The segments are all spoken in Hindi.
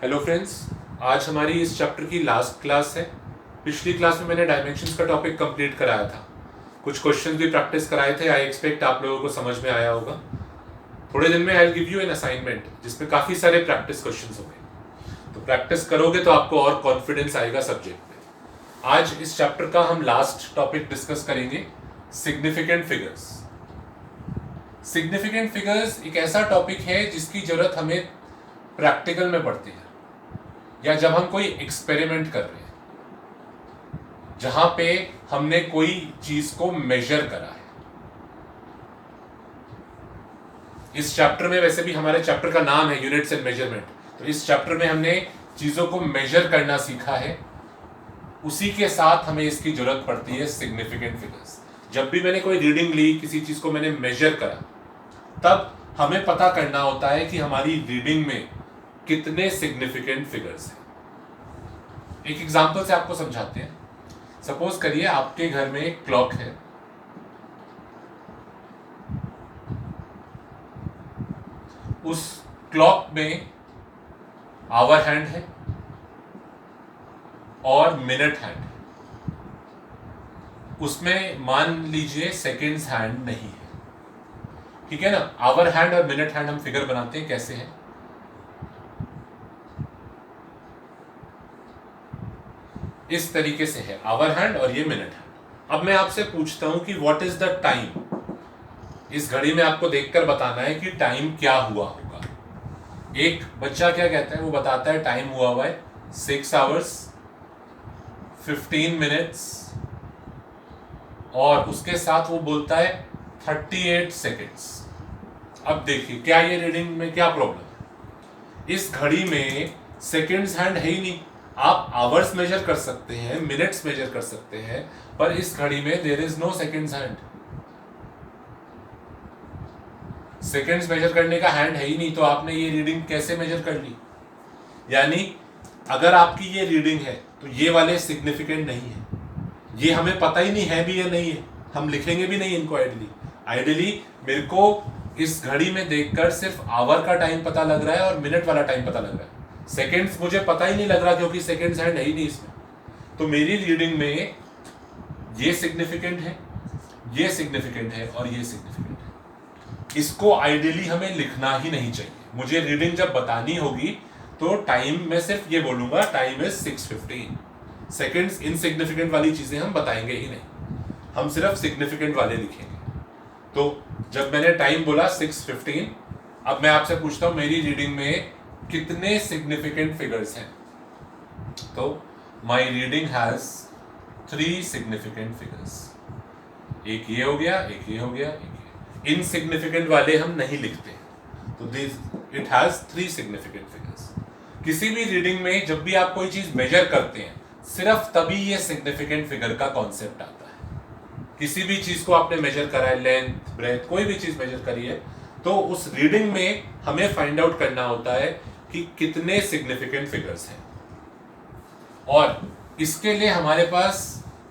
हेलो फ्रेंड्स, आज हमारी इस चैप्टर की लास्ट क्लास है। पिछली क्लास में मैंने डायमेंशंस का टॉपिक कंप्लीट कराया था, कुछ क्वेश्चन भी प्रैक्टिस कराए थे। आई एक्सपेक्ट आप लोगों को समझ में आया होगा। थोड़े दिन में I give you an assignment जिसमें काफ़ी सारे प्रैक्टिस क्वेश्चन होंगे, तो प्रैक्टिस करोगे तो आपको और कॉन्फिडेंस आएगा सब्जेक्ट में। आज इस चैप्टर का हम लास्ट टॉपिक डिस्कस करेंगे, सिग्निफिकेंट फिगर्स। सिग्निफिकेंट फिगर्स एक ऐसा टॉपिक है जिसकी जरूरत हमें प्रैक्टिकल में पड़ती है, या जब हम कोई एक्सपेरिमेंट कर रहे हैं जहां पे हमने कोई चीज को मेजर करा है। इस चैप्टर में, वैसे भी हमारे चैप्टर का नाम है यूनिट्स एंड मेजरमेंट, तो इस चैप्टर में हमने चीजों को मेजर करना सीखा है। उसी के साथ हमें इसकी जरूरत पड़ती है सिग्निफिकेंट फिगर्स। जब भी मैंने कोई रीडिंग ली, किसी चीज को मैंने मेजर करा, तब हमें पता करना होता है कि हमारी रीडिंग में कितने सिग्निफिकेंट फिगर्स हैं। एक एग्जांपल से आपको समझाते हैं। सपोज करिए आपके घर में एक क्लॉक है। उस क्लॉक में आवर हैंड है और मिनट हैंड है। उसमें मान लीजिए सेकेंड्स हैंड नहीं है, ठीक है ना। आवर हैंड और मिनट हैंड हम फिगर बनाते हैं, कैसे है? इस तरीके से है, आवर हैंड और ये मिनट हैंड। अब मैं आपसे पूछता हूं कि व्हाट इज द टाइम। इस घड़ी में आपको देखकर बताना है कि टाइम क्या हुआ होगा। एक बच्चा क्या कहता है, वो बताता है टाइम हुआ है 6 आवर्स 15 मिनट्स, और उसके साथ वो बोलता है 38 सेकेंड्स। अब देखिए, क्या ये रीडिंग में क्या प्रॉब्लम है? इस घड़ी में सेकेंड्स हैंड है ही नहीं। आप आवर्स मेजर कर सकते हैं, मिनट्स मेजर कर सकते हैं, पर इस घड़ी में there is no seconds hand. Seconds measure करने का हैंड है ही नहीं, तो आपने ये रीडिंग कैसे मेजर कर ली? यानी अगर आपकी ये रीडिंग है तो ये वाले सिग्निफिकेंट नहीं है। ये हमें पता ही नहीं है भी या नहीं है, हम लिखेंगे भी नहीं इनको। आइडियली मेरे को इस घड़ी में देखकर सिर्फ आवर का टाइम पता लग रहा है और मिनट वाला टाइम पता लग रहा है। सेकेंड्स मुझे पता ही नहीं लग रहा, क्योंकि सेकेंड्स हैंड है ही नहीं इसमें। तो मेरी रीडिंग में ये सिग्निफिकेंट है, ये सिग्निफिकेंट है और ये सिग्निफिकेंट है। इसको आइडियली हमें लिखना ही नहीं चाहिए। मुझे रीडिंग जब बतानी होगी तो टाइम में सिर्फ ये बोलूंगा, टाइम इज 6:15। सेकेंड्स इनसिग्निफिकेंट वाली चीजें हम बताएंगे ही नहीं, हम सिर्फ सिग्निफिकेंट वाले लिखेंगे। तो जब मैंने टाइम बोला 6:15, अब मैं आपसे पूछता हूं मेरी रीडिंग में कितने सिग्निफिकेंट फिगर्स हैं। तो my reading has 3 significant figures. एक ये हो गया, एक ये हो गया, एक ये। इनसिग्निफिकेंट वाले हम नहीं लिखते, तो this it has 3 significant figures. किसी भी रीडिंग में जब भी आप कोई चीज मेजर करते हैं, सिर्फ तभी ये सिग्निफिकेंट फिगर का कॉन्सेप्ट आता है। किसी भी चीज को आपने मेजर करा है, लेंथ ब्रेथ, कोई भी चीज मेजर करी है, तो उस रीडिंग में हमें फाइंड आउट करना होता है कि कितने सिग्निफिकेंट फिगर्स हैं। और इसके लिए हमारे पास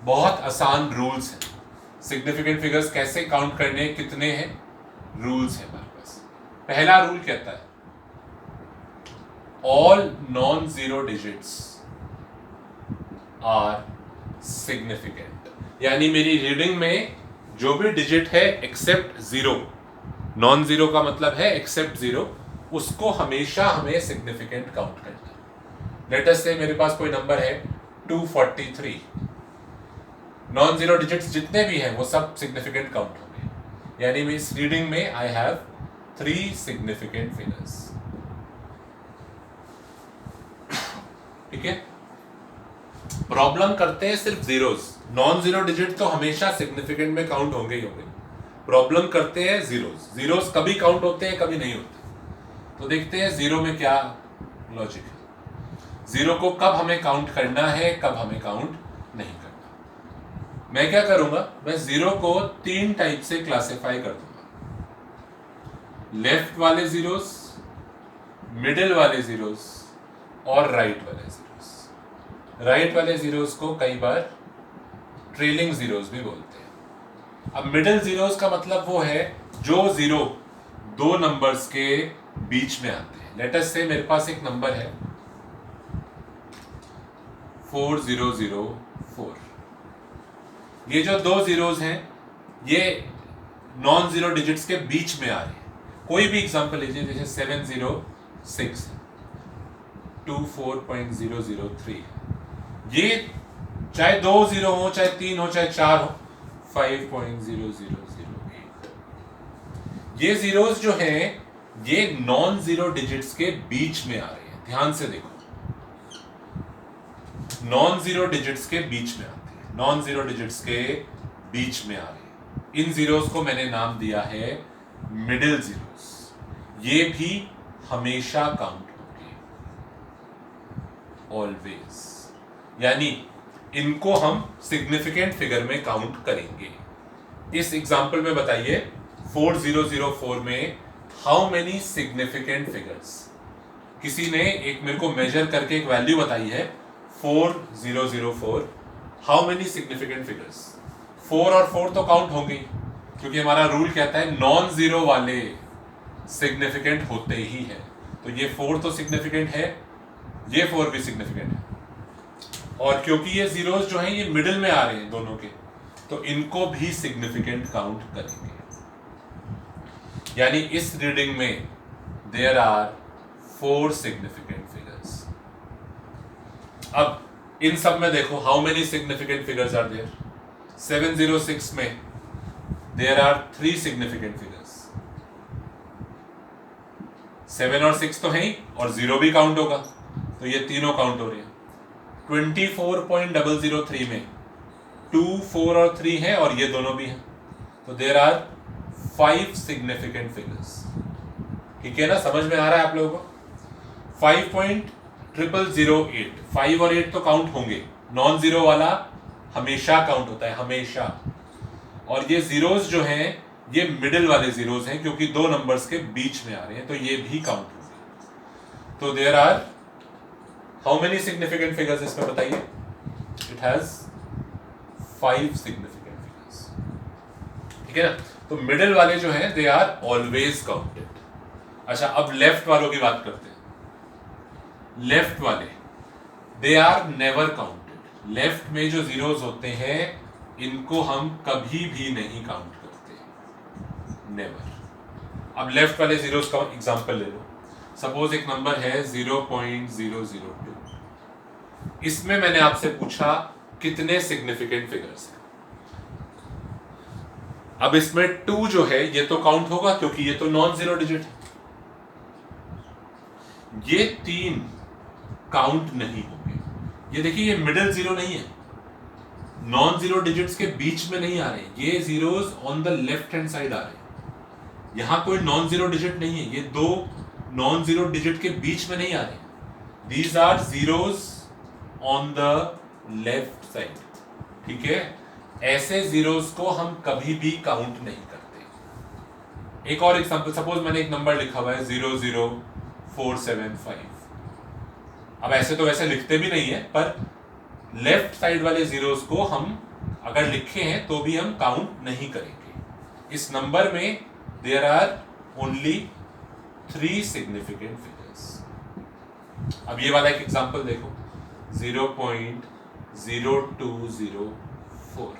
बहुत आसान रूल्स हैं। सिग्निफिकेंट फिगर्स कैसे काउंट करने, कितने हैं, रूल्स है हमारे पास। पहला रूल कहता है all non zero digits are significant. यानी मेरी रीडिंग में जो भी डिजिट है एक्सेप्ट जीरो, नॉन जीरो का मतलब है एक्सेप्ट जीरो, उसको हमेशा हमें सिग्निफिकेंट काउंट करना है। लेट अस से मेरे पास कोई नंबर है 243, नॉन जीरो डिजिट्स जितने भी हैं वो सब सिग्निफिकेंट काउंट होंगे। यानी मैं इस रीडिंग में आई हैव 3 सिग्निफिकेंट फिगर्स। ठीक है, प्रॉब्लम करते हैं सिर्फ जीरोस। नॉन जीरो डिजिट तो हमेशा सिग्निफिकेंट में काउंट होंगे ही होंगे। प्रॉब्लम करते हैं जीरोस। जीरोस कभी काउंट होते हैं, कभी नहीं होते। तो देखते हैं जीरो में क्या लॉजिक है। जीरो को कब हमें काउंट करना है, कब हमें काउंट नहीं करना। मैं क्या करूंगा, मैं जीरो को 3 टाइप से क्लासिफाई कर दूंगा। लेफ्ट वाले जीरोस, मिडिल वाले जीरोस और राइट वाले जीरोस। राइट वाले जीरोस को कई बार ट्रेलिंग जीरोस भी बोलते हैं। अब मिडिल जीरोस का मतलब वो है जो जीरो 2 नंबर्स के बीच में आते हैं। लेट अस से मेरे पास एक नंबर है 4004। ये जो दो जीरोज हैं ये नॉन जीरो डिजिट्स के बीच में आ रहे हैं। कोई भी एग्जांपल लीजिए, जैसे 706 24.003, ये चाहे 2 जीरो हो, चाहे 3 हो, चाहे 4 हो, 5.0008। ये जीरोज जो हैं ये नॉन जीरो डिजिट्स के बीच में आ रहे हैं। ध्यान से देखो, नॉन जीरो डिजिट्स के बीच में आते हैं, नॉन जीरो डिजिट्स के बीच में आ रहे हैं। इन जीरोस को मैंने नाम दिया है मिडिल जीरोस। ये भी हमेशा काउंट होंगे, ऑलवेज, यानी इनको हम सिग्निफिकेंट फिगर में काउंट करेंगे। इस एग्जांपल में बताइए 4004 में हाउ मेनी सिग्निफिकेंट फिगर्स। किसी ने एक मेरे को मेजर करके एक वैल्यू बताई है 4004, हाउ मेनी सिग्निफिकेंट फिगर्स। 4 और 4 तो काउंट होंगे, क्योंकि हमारा रूल कहता है नॉन जीरो वाले सिग्निफिकेंट होते ही है। तो ये 4 तो सिग्निफिकेंट है, ये 4 भी सिग्निफिकेंट है, और क्योंकि ये जीरोस जो हैं ये मिडिल में आ रहे हैं दोनों के, तो इनको भी सिग्निफिकेंट काउंट करेंगे। यानी इस रीडिंग में देयर आर 4 सिग्निफिकेंट फिगर्स। अब इन सब में देखो how many significant figures are there. 706 में देयर आर 3 सिग्निफिकेंट फिगर्स। 7 और 6 तो है ही, और 0 भी काउंट होगा, तो ये तीनों काउंट हो रहे हैं। 24.003 में 2, 4 और 3 है, और ये दोनों भी हैं, तो देयर आर 5 सिग्निफिकेंट फिगर्स। ठीक है ना, समझ में आ रहा है आप लोगों को। 5.0008, 5 और 8 तो काउंट होंगे, नॉन जीरो वाला हमेशा काउंट होता है, हमेशा। और ये जीरोस जो हैं ये मिडिल वाले जीरोस हैं, क्योंकि दो नंबर्स के बीच में आ रहे हैं, तो ये भी काउंट होंगे। तो there are how many significant figures इसमें बताइए। It has 5 significant figures. ठीक है ना, तो मिडिल वाले जो हैं दे आर ऑलवेज काउंटेड। अच्छा, अब लेफ्ट वालों की बात करते हैं। लेफ्ट वाले they are never counted. Left में जो जीरोस होते हैं इनको हम कभी भी नहीं काउंट करते, नेवर। अब लेफ्ट वाले जीरोस का एग्जांपल ले लो। सपोज एक नंबर है 0.002। इसमें मैंने आपसे पूछा कितने सिग्निफिकेंट फिगर्स हैं। अब इसमें 2 जो है ये तो काउंट होगा, क्योंकि ये तो नॉन जीरो डिजिट है। ये 3 काउंट नहीं होंगे। ये देखिए, ये मिडिल जीरो नहीं है, नॉन जीरो डिजिट्स के बीच में नहीं आ रहे, ये zeros on the left hand side आ रहे हैं। यहां कोई नॉन जीरो डिजिट नहीं है, ये दो नॉन जीरो डिजिट के बीच में नहीं आ रहे। These are zeros on the left side. ठीक है, ऐसे जीरोस को हम कभी भी काउंट नहीं करते। एक और एग्जांपल, सपोज मैंने एक नंबर लिखा हुआ है 00475। अब ऐसे तो वैसे लिखते भी नहीं है, पर लेफ्ट साइड वाले जीरोस को हम अगर लिखे हैं तो भी हम काउंट नहीं करेंगे। इस नंबर में there are only 3 significant figures. अब ये वाला एक एग्जांपल देखो, 0.0204।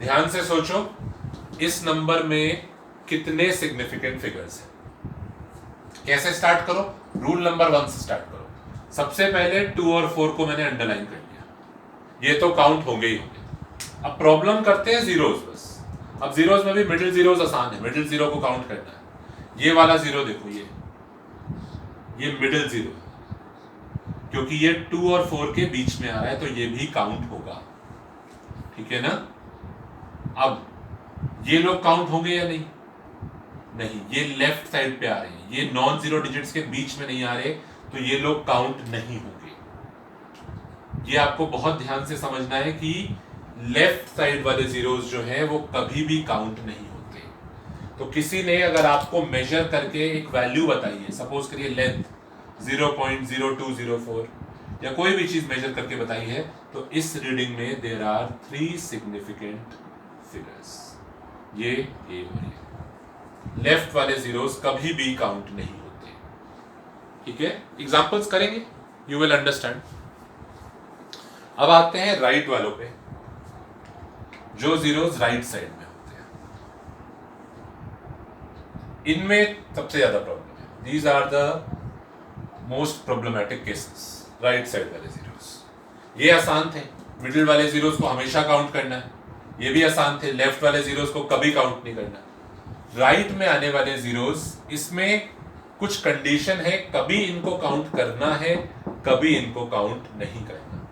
ध्यान से सोचो, इस नंबर में कितने सिग्निफिकेंट फिगर्स हैं। कैसे स्टार्ट करो, रूल नंबर 1 से स्टार्ट करो। सबसे पहले 2 और 4 को मैंने अंडरलाइन कर लिया, ये तो काउंट होंगे ही होंगे। अब प्रॉब्लम करते हैं जीरोस बस। अब जीरोस में भी मिडिल जीरोस आसान है, मिडिल जीरो को काउंट करना है। ये वाला जीरो देखो, ये मिडिल जीरो, क्योंकि ये 2 और 4 के बीच में आ रहा है, तो ये भी काउंट होगा। ठीक है ना। अब ये लोग काउंट होंगे या नहीं? नहीं, ये लेफ्ट साइड पे आ रहे हैं, ये नॉन जीरो डिजिट्स के बीच में नहीं आ रहे, तो ये लोग काउंट नहीं होंगे। ये आपको बहुत ध्यान से समझना है कि लेफ्ट साइड वाले जीरोस जो हैं वो कभी भी काउंट नहीं होते। तो किसी ने अगर आपको मेजर करके एक वैल्यू बताई है, सपोज करिए लेंथ 0.0204 या कोई भी चीज मेजर करके बताई है, तो इस रीडिंग में देयर आर 3 सिग्निफिकेंट फिगर्स, ये और ये। लेफ्ट वाले जीरोस कभी भी काउंट नहीं होते। ठीक है, एग्जांपल्स करेंगे, यू विल अंडरस्टैंड। अब आते हैं राइट वालों पे, जो जीरोस राइट साइड में होते हैं, इनमें सबसे ज्यादा प्रॉब्लम है। These are the most problematic cases, right side वाले जीरोस। ये आसान थे, मिडिल वाले जीरोस को हमेशा काउंट करना है, ये भी आसान थे, लेफ्ट वाले जीरोस को कभी काउंट नहीं करना। राइट में आने वाले जीरोस, इसमें कुछ कंडीशन है, कभी इनको काउंट करना है, कभी इनको काउंट नहीं करना,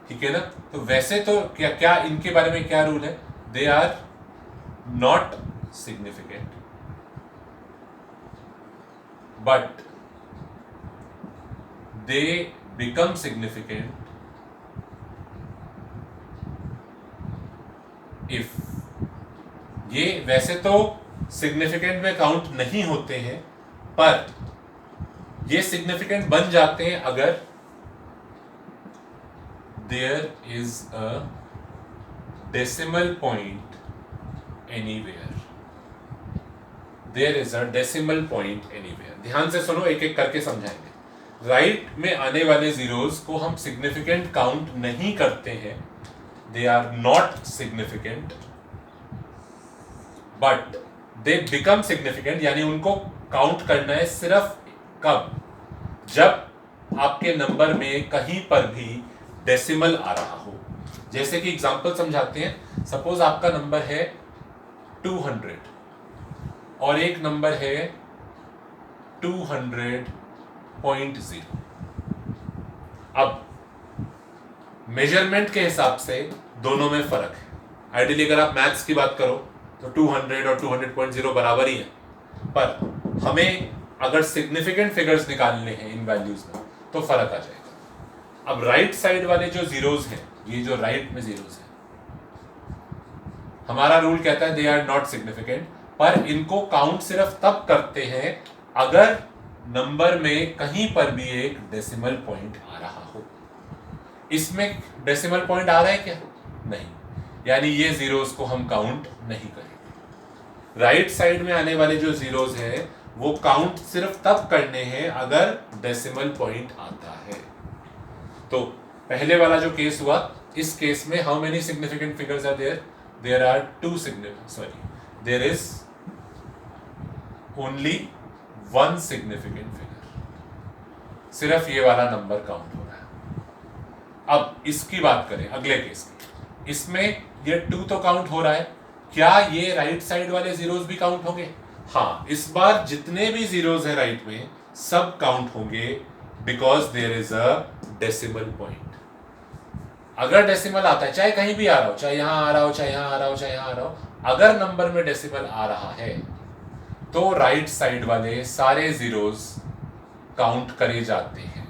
ठीक है ना। तो वैसे तो क्या क्या इनके बारे में क्या रूल है, they are not significant but they become significant if, ये वैसे तो सिग्निफिकेंट में काउंट नहीं होते हैं, पर ये सिग्निफिकेंट बन जाते हैं अगर there is a decimal point anywhere, there is a decimal point anywhere. ध्यान से सुनो, एक एक करके समझाएंगे। राइट में आने वाले जीरोस को हम सिग्निफिकेंट काउंट नहीं करते हैं, they are not significant but they become significant, यानी उनको काउंट करना है सिर्फ कब, जब आपके नंबर में कहीं पर भी डेसिमल आ रहा हो। जैसे कि एग्जांपल समझाते हैं, सपोज आपका नंबर है 200 और एक नंबर है 200.0। अब मेजरमेंट के हिसाब से दोनों में फर्क है। आइडियली अगर आप मैथ्स की बात करो तो 200 और 200.0 बराबर ही है, पर हमें अगर सिग्निफिकेंट फिगर्स निकालने हैं इन वैल्यूज में तो फर्क आ जाएगा। अब राइट साइड वाले जो जीरोस हैं, ये जो राइट में जीरोस हैं, हमारा रूल कहता है दे आर नॉट सिग्निफिकेंट, पर इनको काउंट सिर्फ तब करते हैं अगर नंबर में कहीं पर भी एक डेसिमल पॉइंट आ रहा हो। इसमें डेसिमल पॉइंट आ रहा है क्या? नहीं, यानी ये जीरोस को हम काउंट नहीं करेंगे। राइट साइड में आने वाले जो जीरोस हैं वो काउंट सिर्फ तब करने हैं अगर डेसिमल पॉइंट आता है। तो पहले वाला जो केस हुआ, इस केस में how many significant figures are there? There are two significant, sorry, there is only one significant figure. सिर्फ ये वाला नंबर काउंट हो रहा है। अब इसकी बात करें अगले केस की, इसमें ये 2 तो काउंट हो रहा है, क्या ये राइट साइड वाले जीरोस भी काउंट होंगे? हाँ, इस बार जितने भी जीरोस है राइट में सब काउंट होंगे, because there is a decimal point. अगर डेसिमल आता है, चाहे कहीं भी आ रहा हो, चाहे यहां आ रहा हो, चाहे यहां आ रहा हो, चाहे यहां आ रहा हो, अगर नंबर में डेसिमल आ रहा है तो राइट साइड वाले सारे जीरोस काउंट करे जाते हैं।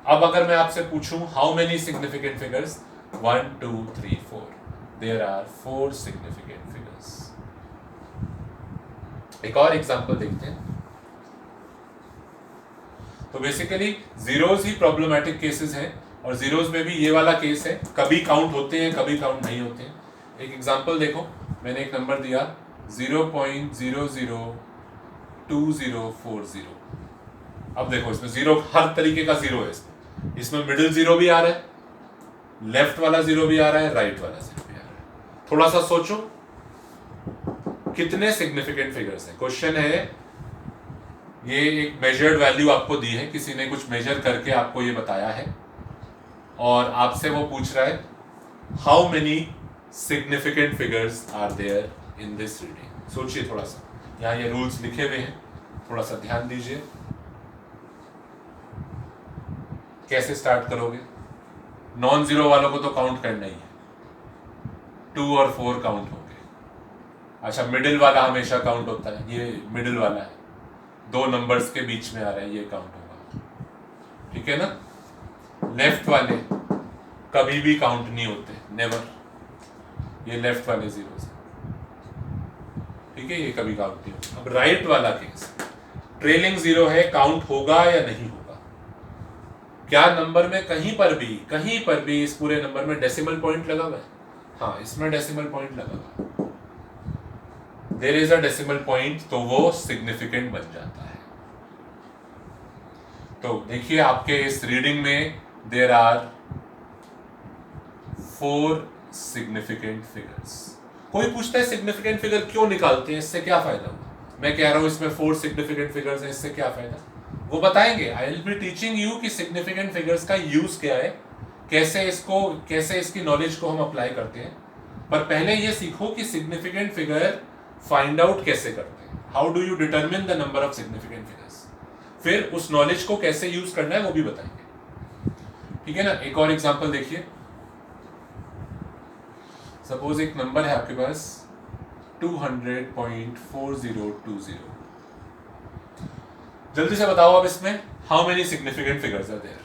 अब अगर मैं आपसे पूछूं how many significant figures? 1 2 3 4, there are 4 significant figures. एक और एग्जांपल देखते हैं। तो बेसिकली जीरोस ही प्रॉब्लमैटिक केसेस हैं, और जीरोस में भी ये वाला केस है, कभी काउंट होते हैं कभी काउंट नहीं होते हैं। एक एग्जांपल देखो, मैंने एक नंबर दिया 0.002040। अब देखो इसमें जीरो, हर तरीके का जीरो है इसमें मिडिल जीरो भी आ रहा है, लेफ्ट वाला जीरो भी आ रहा है, राइट वाला जीरो भी आ रहा है। थोड़ा सा सोचो कितने सिग्निफिकेंट फिगर्स हैं। क्वेश्चन है, ये एक मेजर्ड वैल्यू आपको दी है, किसी ने कुछ मेजर करके आपको ये बताया है, और आपसे वो पूछ रहा है how many significant figures are there in this reading. सोचिए थोड़ा सा, यहाँ ये रूल्स लिखे हुए हैं, थोड़ा सा ध्यान दीजिए। कैसे स्टार्ट करोगे? नॉन जीरो वालों को तो काउंट करना ही है, 2 और 4 काउंट होंगे। अच्छा, मिडिल वाला हमेशा काउंट होता है, ये मिडिल वाला है, 2 नंबर्स के बीच में आ रहा है, ये काउंट होगा, ठीक है ना। लेफ्ट वाले कभी भी काउंट नहीं होते, नेवर, ये लेफ्ट वाले जीरोस, ठीक है, ये कभी काउंट नहीं होते। अब राइट वाला केस, ट्रेलिंग जीरो है, काउंट होगा या नहीं होगा? क्या नंबर में कहीं पर भी इस पूरे नंबर में डेसिमल पॉइंट लगा हुआ है? हाँ, इसमें डेसिमल पॉइंट लगा हुआ है, there is a decimal point, तो वो सिग्निफिकेंट बन जाता है। तो देखिए आपके इस रीडिंग में देयर आर 4 सिग्निफिकेंट फिगर्स। कोई पूछता है सिग्निफिकेंट फिगर क्यों निकालते हैं, इससे क्या फायदा हुआ? मैं कह रहा हूं इसमें 4 सिग्निफिकेंट फिगर्स हैं, इससे क्या फायदा? वो बताएंगे। I will be teaching you कि सिग्निफिकेंट फिगर्स का यूज क्या है, कैसे इसकी नॉलेज को हम अप्लाई करते हैं। पर पहले ये सीखो कि सिग्निफिकेंट फिगर फाइंड आउट कैसे करते हैं, how do you determine the number of significant figures. फिर उस नॉलेज को कैसे यूज करना है वो भी बताएंगे, ठीक है ना। एक और एग्जांपल देखिए। सपोज एक नंबर है आपके पास 200.4020। जल्दी से बताओ अब इसमें how many significant figures are there.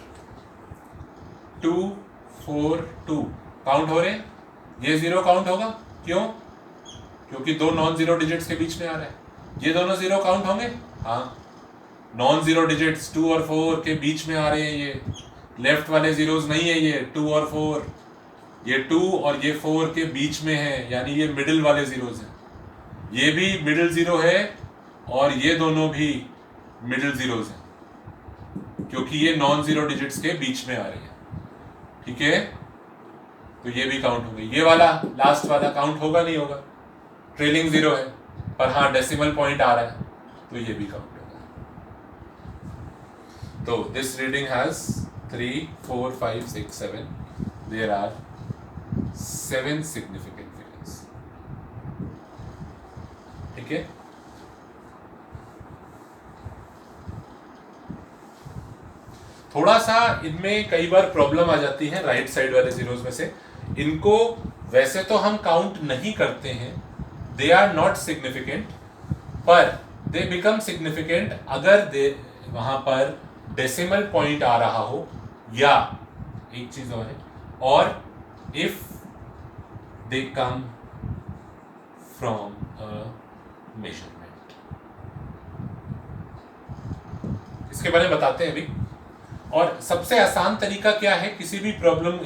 242 count हो रहे हैं, ये जीरो काउंट होगा, क्यों? क्योंकि दो नॉन जीरो डिजिट्स के बीच में आ रहा है। ये दोनों जीरो काउंट होंगे, हाँ। नॉन जीरो डिजिट्स 2 और 4 के बीच में आ रहे हैं, ये लेफ्ट वाले जीरोस नहीं है, ये 2 और 4, ये 2 और ये 4 के बीच में है, यानी ये मिडिल वाले जीरोस हैं। ये भी मिडिल जीरो है और ये दोनों भी मिडिल जीरोस हैं, क्योंकि ये नॉन जीरो डिजिट्स के बीच में आ रही है, ठीक है। तो ये भी काउंट होंगे। ये वाला लास्ट वाला काउंट होगा नहीं होगा, ट्रेलिंग जीरो है, पर हाँ डेसिमल पॉइंट आ रहा है, तो ये भी काउंट होगा। तो this reading has 3 4 5 6 7, there are 7 significant figures, ठीक है। थोड़ा सा इनमें कई बार प्रॉब्लम आ जाती है राइट साइड वाले जीरोस में से। इनको वैसे तो हम काउंट नहीं करते हैं, दे आर नॉट सिग्निफिकेंट, पर दे बिकम सिग्निफिकेंट अगर दे वहां पर डेसिमल पॉइंट आ रहा हो, या एक चीज और है, और if they come from a measurement. इसके बारे में बताते हैं अभी। और सबसे आसान तरीका क्या है किसी भी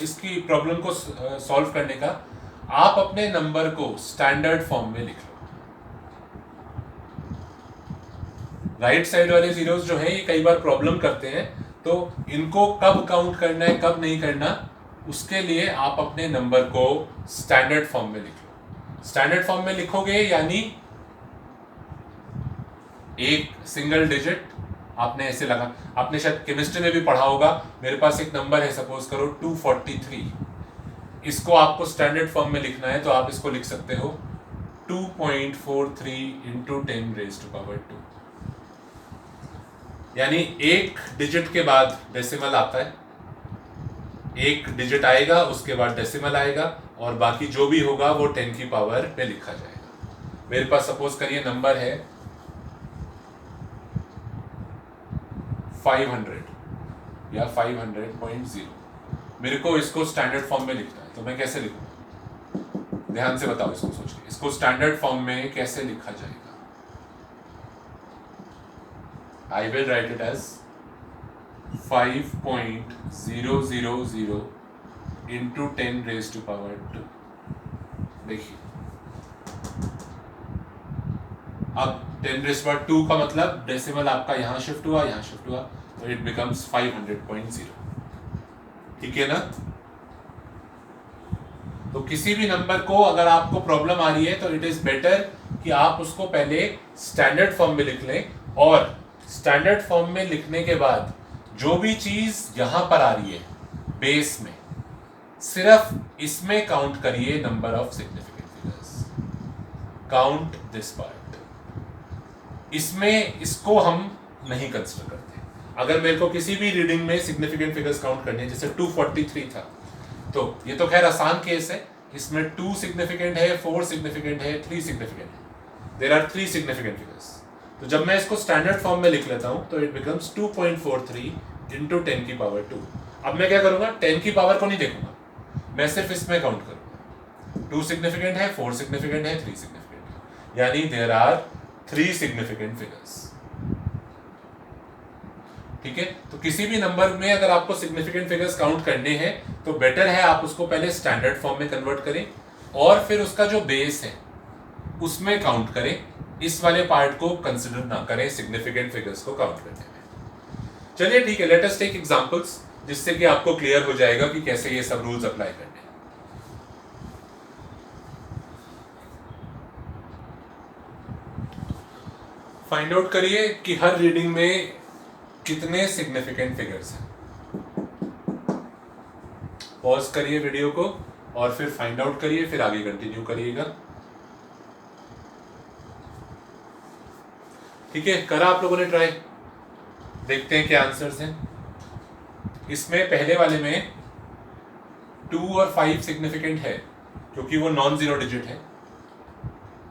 इसकी प्रॉब्लम को सॉल्व करने का? आप अपने नंबर को स्टैंडर्ड फॉर्म में लिख लो। राइट साइड वाले जीरोस जो है ये कई बार प्रॉब्लम करते हैं, तो इनको कब काउंट करना है कब नहीं करना, उसके लिए आप अपने नंबर को स्टैंडर्ड फॉर्म में लिख लो। स्टैंडर्ड फॉर्म में लिखोगे यानी एक सिंगल डिजिट आपने ऐसे लगा, आपने शायद केमिस्ट्री में भी पढ़ा होगा। मेरे पास एक नंबर है, सपोज करो 243, इसको आपको स्टैंडर्ड फॉर्म में लिखना है, तो आप इसको लिख सकते हो 2.43 इंटू 10⁻², यानी एक डिजिट के बाद डेसिमल आता है, एक डिजिट आएगा उसके बाद डेसिमल आएगा, और बाकी जो भी होगा वो 10 की पावर पे लिखा जाएगा। मेरे पास सपोज करिए नंबर है 500 या 500.0, मेरे को इसको स्टैंडर्ड फॉर्म में लिखना है, तो मैं कैसे लिखूं? ध्यान से बताओ इसको, सोच के इसको स्टैंडर्ड फॉर्म में कैसे लिखा जाएगा? I will write it as 5.000 into 10⁻²। देखिए अब 10⁻² का मतलब डेसिमल आपका यहां शिफ्ट हुआ, यहां शिफ्ट हुआ, तो इट बिकम्स 500.0, ठीक है ना। तो किसी भी नंबर को अगर आपको प्रॉब्लम आ रही है तो इट इज बेटर कि आप उसको पहले स्टैंडर्ड फॉर्म में लिख लें, और स्टैंडर्ड फॉर्म में लिखने के बाद जो भी चीज यहां पर आ रही है बेस में, सिर्फ इसमें काउंट करिए number of significant figures, count this part. इसमें इसको हम नहीं कंसिडर करते। अगर मेरे को किसी भी रीडिंग में सिग्निफिकेंट फिगर्स काउंट करनी है, जैसे 243 था, तो ये तो खैर आसान केस है, इसमें 2 सिग्निफिकेंट है, 4 सिग्निफिकेंट है, 3 सिग्निफिकेंट है, देयर आर 3 सिग्निफिकेंट फिगर्स। तो जब मैं इसको स्टैंडर्ड फॉर्म में लिख लेता हूं तो इट बिकम्स 2.43 इंटू 10⁻²। अब मैं क्या करूंगा? 10 की पावर को नहीं देखूंगा, मैं सिर्फ इसमें काउंट करूंगा। 2 सिग्निफिकेंट है, 4 सिग्निफिकेंट है, 3 सिग्निफिकेंट है, यानी देयर आर 3 सिग्निफिकेंट फिगर्स, ठीक है। तो किसी भी नंबर में अगर आपको सिग्निफिकेंट फिगर्स काउंट करने हैं तो बेटर है आप उसको पहले स्टैंडर्ड फॉर्म में कन्वर्ट करें, और फिर उसका जो बेस है उसमें काउंट करें, इस वाले पार्ट को कंसिडर ना करें सिग्निफिकेंट फिगर्स को काउंट करने में। चलिए ठीक है, लेट अस टेक एग्जांपल्स, जिससे कि आपको क्लियर हो जाएगा कि कैसे ये सब रूल्स अप्लाई करने हैं। फाइंड आउट करिए कि हर रीडिंग में कितने सिग्निफिकेंट फिगर्स हैं। पॉज करिए वीडियो को और फिर फाइंड आउट करिए, फिर आगे कंटिन्यू करिएगा। ठीक है, करा आप लोगों ने ट्राई? देखते हैं क्या आंसर्स हैं। इसमें पहले वाले में 2 और 5 सिग्निफिकेंट है क्योंकि वो नॉन जीरो डिजिट है।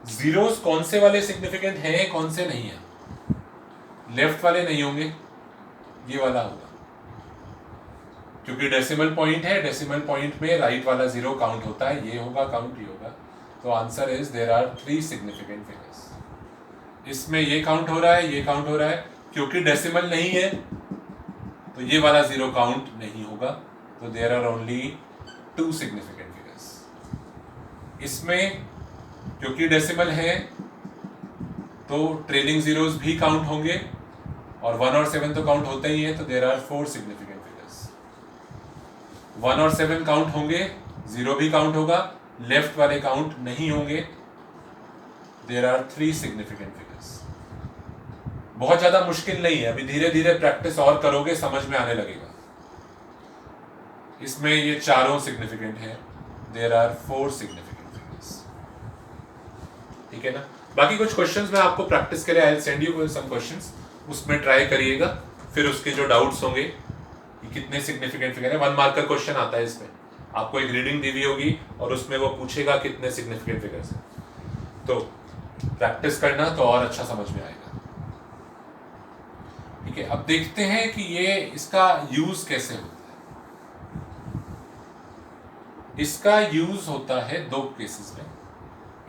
जीरोस कौन से वाले सिग्निफिकेंट हैं, कौन से नहीं है? लेफ्ट वाले नहीं होंगे, ये वाला होगा क्योंकि डेसिमल पॉइंट है। डेसिमल पॉइंट में राइट वाला जीरो काउंट होता है, ये होगा काउंट, ये होगा। तो answer is there are 3 significant figures. इसमें ये काउंट हो रहा है, ये काउंट हो रहा है, क्योंकि डेसिमल नहीं है तो ये वाला जीरो काउंट नहीं होगा। तो there are only 2 significant figures. इसमें क्योंकि डेसिमल है तो ट्रेलिंग जीरोस भी काउंट होंगे और 1 और 7 तो काउंट होता ही है। तो देयर आर 4 सिग्निफिकेंट फिगर्स। 1 और 7 काउंट होंगे, जीरो भी काउंट होगा, लेफ्ट वाले काउंट नहीं होंगे। There are 3 significant figures. बहुत ज्यादा मुश्किल नहीं है, अभी धीरे धीरे प्रैक्टिस और करोगे समझ में आने लगेगा। इसमें ये चारों सिग्निफिकेंट है। There are 4 significant figures. ठीक है ना? बाकी कुछ क्वेश्चंस मैं आपको प्रैक्टिस के लिए I will send you some questions, उसमें ट्राई करिएगा। फिर उसके जो डाउट्स होंगे कि कितने सिग्निफिकेंट फिगर है, 1 मार्क का क्वेश्चन आता है इसमें। आपको एक रीडिंग दी हुई होगी और उसमें वो पूछेगा कितने सिग्निफिकेंट फिगर्स हैं। तो प्रैक्टिस करना तो और अच्छा समझ में आएगा। ठीक है, अब देखते हैं कि ये इसका यूज कैसे होता है। इसका यूज होता है 2 केसेस में।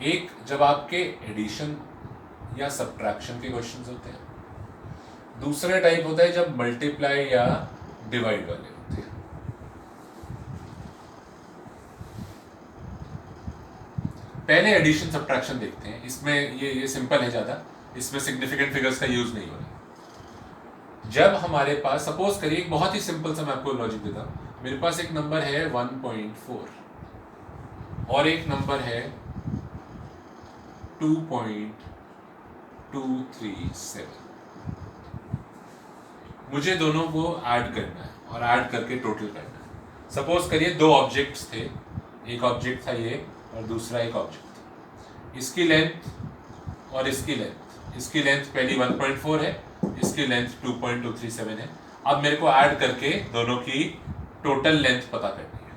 एक, जब आपके एडिशन या सब्ट्रैक्शन के क्वेश्चंस होते हैं। दूसरा टाइप होता है जब मल्टीप्लाई या डिवाइड वाले होते हैं। पहले एडिशन सब्ट्रैक्शन देखते हैं। इसमें ये सिंपल है ज्यादा, इसमें सिग्निफिकेंट फिगर्स का यूज नहीं हो रहा। जब हमारे पास सपोज करिए, एक बहुत ही सिंपल सा मैं आपको लॉजिक देता हूं। मेरे पास एक नंबर है 1.4 और एक नंबर है 2.237। मुझे दोनों को ऐड करना है और ऐड करके टोटल करना है। सपोज करिए 2 ऑब्जेक्ट्स थे, एक ऑब्जेक्ट था ये और दूसरा एक ऑब्जेक्ट था। इसकी लेंथ और इसकी लेंथ, इसकी लेंथ पहली 1.4 है, इसकी लेंथ 2.237 है। अब मेरे को ऐड करके दोनों की टोटल लेंथ पता करनी है।